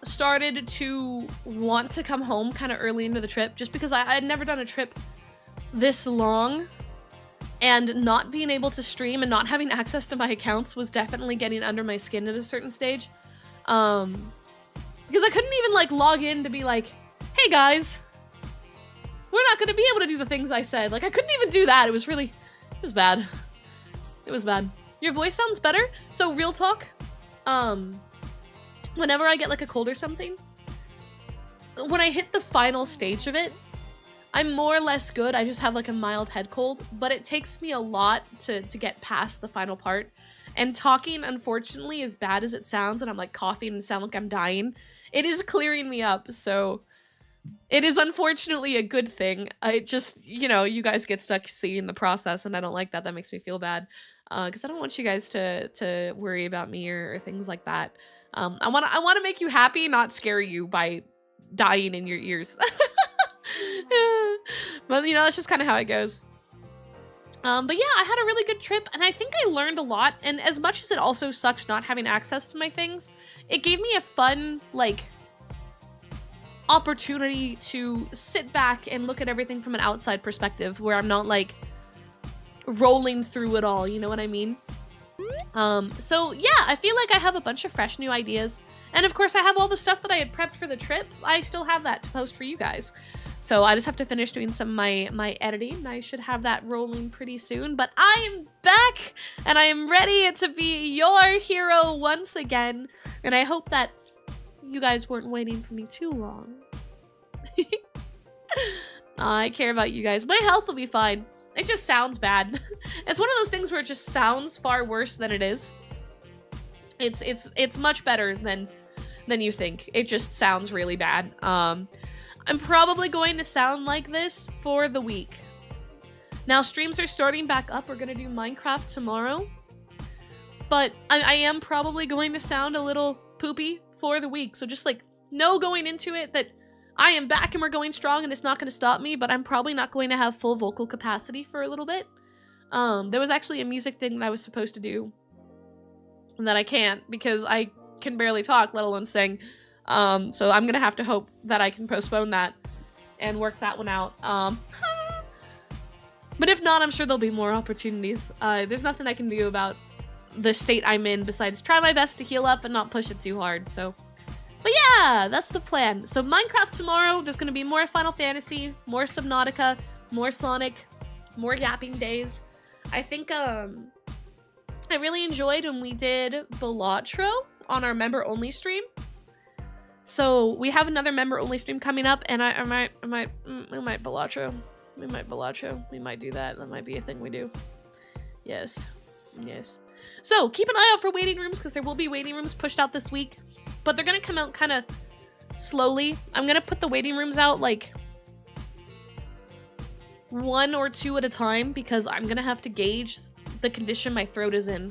started to want to come home kind of early into the trip just because I had never done a trip this long, and not being able to stream and not having access to my accounts was definitely getting under my skin at a certain stage. Because I couldn't even like log in to be like, hey guys, we're not going to be able to do the things I said. Like, I couldn't even do that. It was bad. It was bad. Your voice sounds better. So real talk, whenever I get like a cold or something, when I hit the final stage of it, I'm more or less good. I just have like a mild head cold, but it takes me a lot to get past the final part. And talking, unfortunately, as bad as it sounds, and I'm like coughing and sound like I'm dying, it is clearing me up. So it is unfortunately a good thing. I just, you know, you guys get stuck seeing the process, and I don't like that. That makes me feel bad. Because I don't want you guys to worry about me or things like that. I want to make you happy, not scare you by dying in your ears. But, you know, that's just kind of how it goes. But yeah, I had a really good trip, and I think I learned a lot. And as much as it also sucked not having access to my things, it gave me a fun, like, opportunity to sit back and look at everything from an outside perspective where I'm not like rolling through it all, you know what I mean? So yeah, I feel like I have a bunch of fresh new ideas. And of course I have all the stuff that I had prepped for the trip. I still have that to post for you guys. So I just have to finish doing some of my editing. I should have that rolling pretty soon. But I am back and I am ready to be your hero once again. And I hope that you guys weren't waiting for me too long. I care about you guys. My health will be fine. It just sounds bad. It's one of those things where it just sounds far worse than it is. It's much better than you think. It just sounds really bad. I'm probably going to sound like this for the week. Now streams are starting back up. We're gonna do Minecraft tomorrow. But I am probably going to sound a little poopy for the week. So just like know going into it that I am back and we're going strong and it's not going to stop me, but I'm probably not going to have full vocal capacity for a little bit. There was actually a music thing that I was supposed to do that I can't because I can barely talk, let alone sing. So I'm going to have to hope that I can postpone that and work that one out. But if not, I'm sure there'll be more opportunities. There's nothing I can do about the state I'm in besides try my best to heal up and not push it too hard, so. But yeah, that's the plan. So Minecraft tomorrow, there's going to be more Final Fantasy, more Subnautica, more Sonic, more yapping days. I think I really enjoyed when we did Balatro on our member-only stream. So we have another member-only stream coming up, and we might Balatro. We might Balatro. We might do that. That might be a thing we do. Yes. Yes. So keep an eye out for waiting rooms, because there will be waiting rooms pushed out this week. But they're going to come out kind of slowly. I'm going to put the waiting rooms out like 1 or 2 at a time because I'm going to have to gauge the condition my throat is in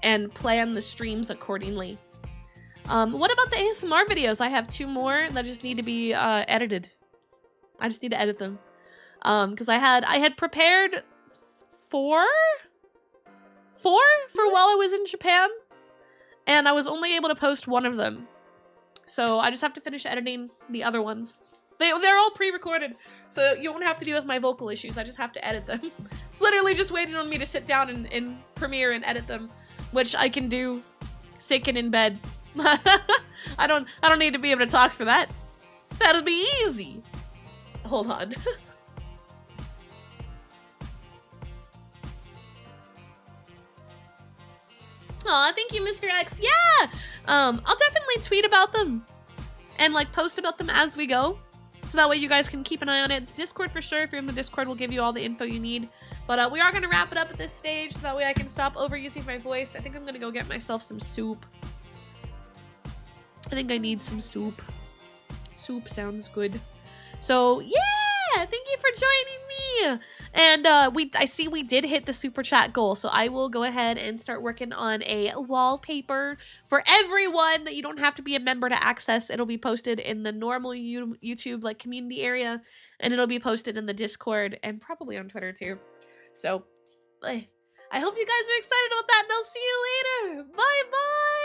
and plan the streams accordingly. What about the ASMR videos? I have 2 more that just need to be edited. I just need to edit them. Because I had prepared 4 for while I was in Japan. And I was only able to post 1 of them. So I just have to finish editing the other ones. They're all pre-recorded, so you won't have to deal with my vocal issues. I just have to edit them. It's literally just waiting on me to sit down in Premiere and edit them, which I can do sick and in bed. I don't need to be able to talk for that. That'll be easy. Hold on. Aw, thank you, Mr. X. Yeah! I'll definitely tweet about them and, like, post about them as we go. So that way you guys can keep an eye on it. Discord for sure. If you're in the Discord, we'll give you all the info you need. But we are going to wrap it up at this stage so that way I can stop overusing my voice. I think I'm going to go get myself some soup. I think I need some soup. Soup sounds good. So, yeah! Thank you for joining me! And I see we did hit the super chat goal, so I will go ahead and start working on a wallpaper for everyone that you don't have to be a member to access. It'll be posted in the normal YouTube like community area, and it'll be posted in the Discord and probably on Twitter too. So I hope you guys are excited about that, and I'll see you later. Bye bye.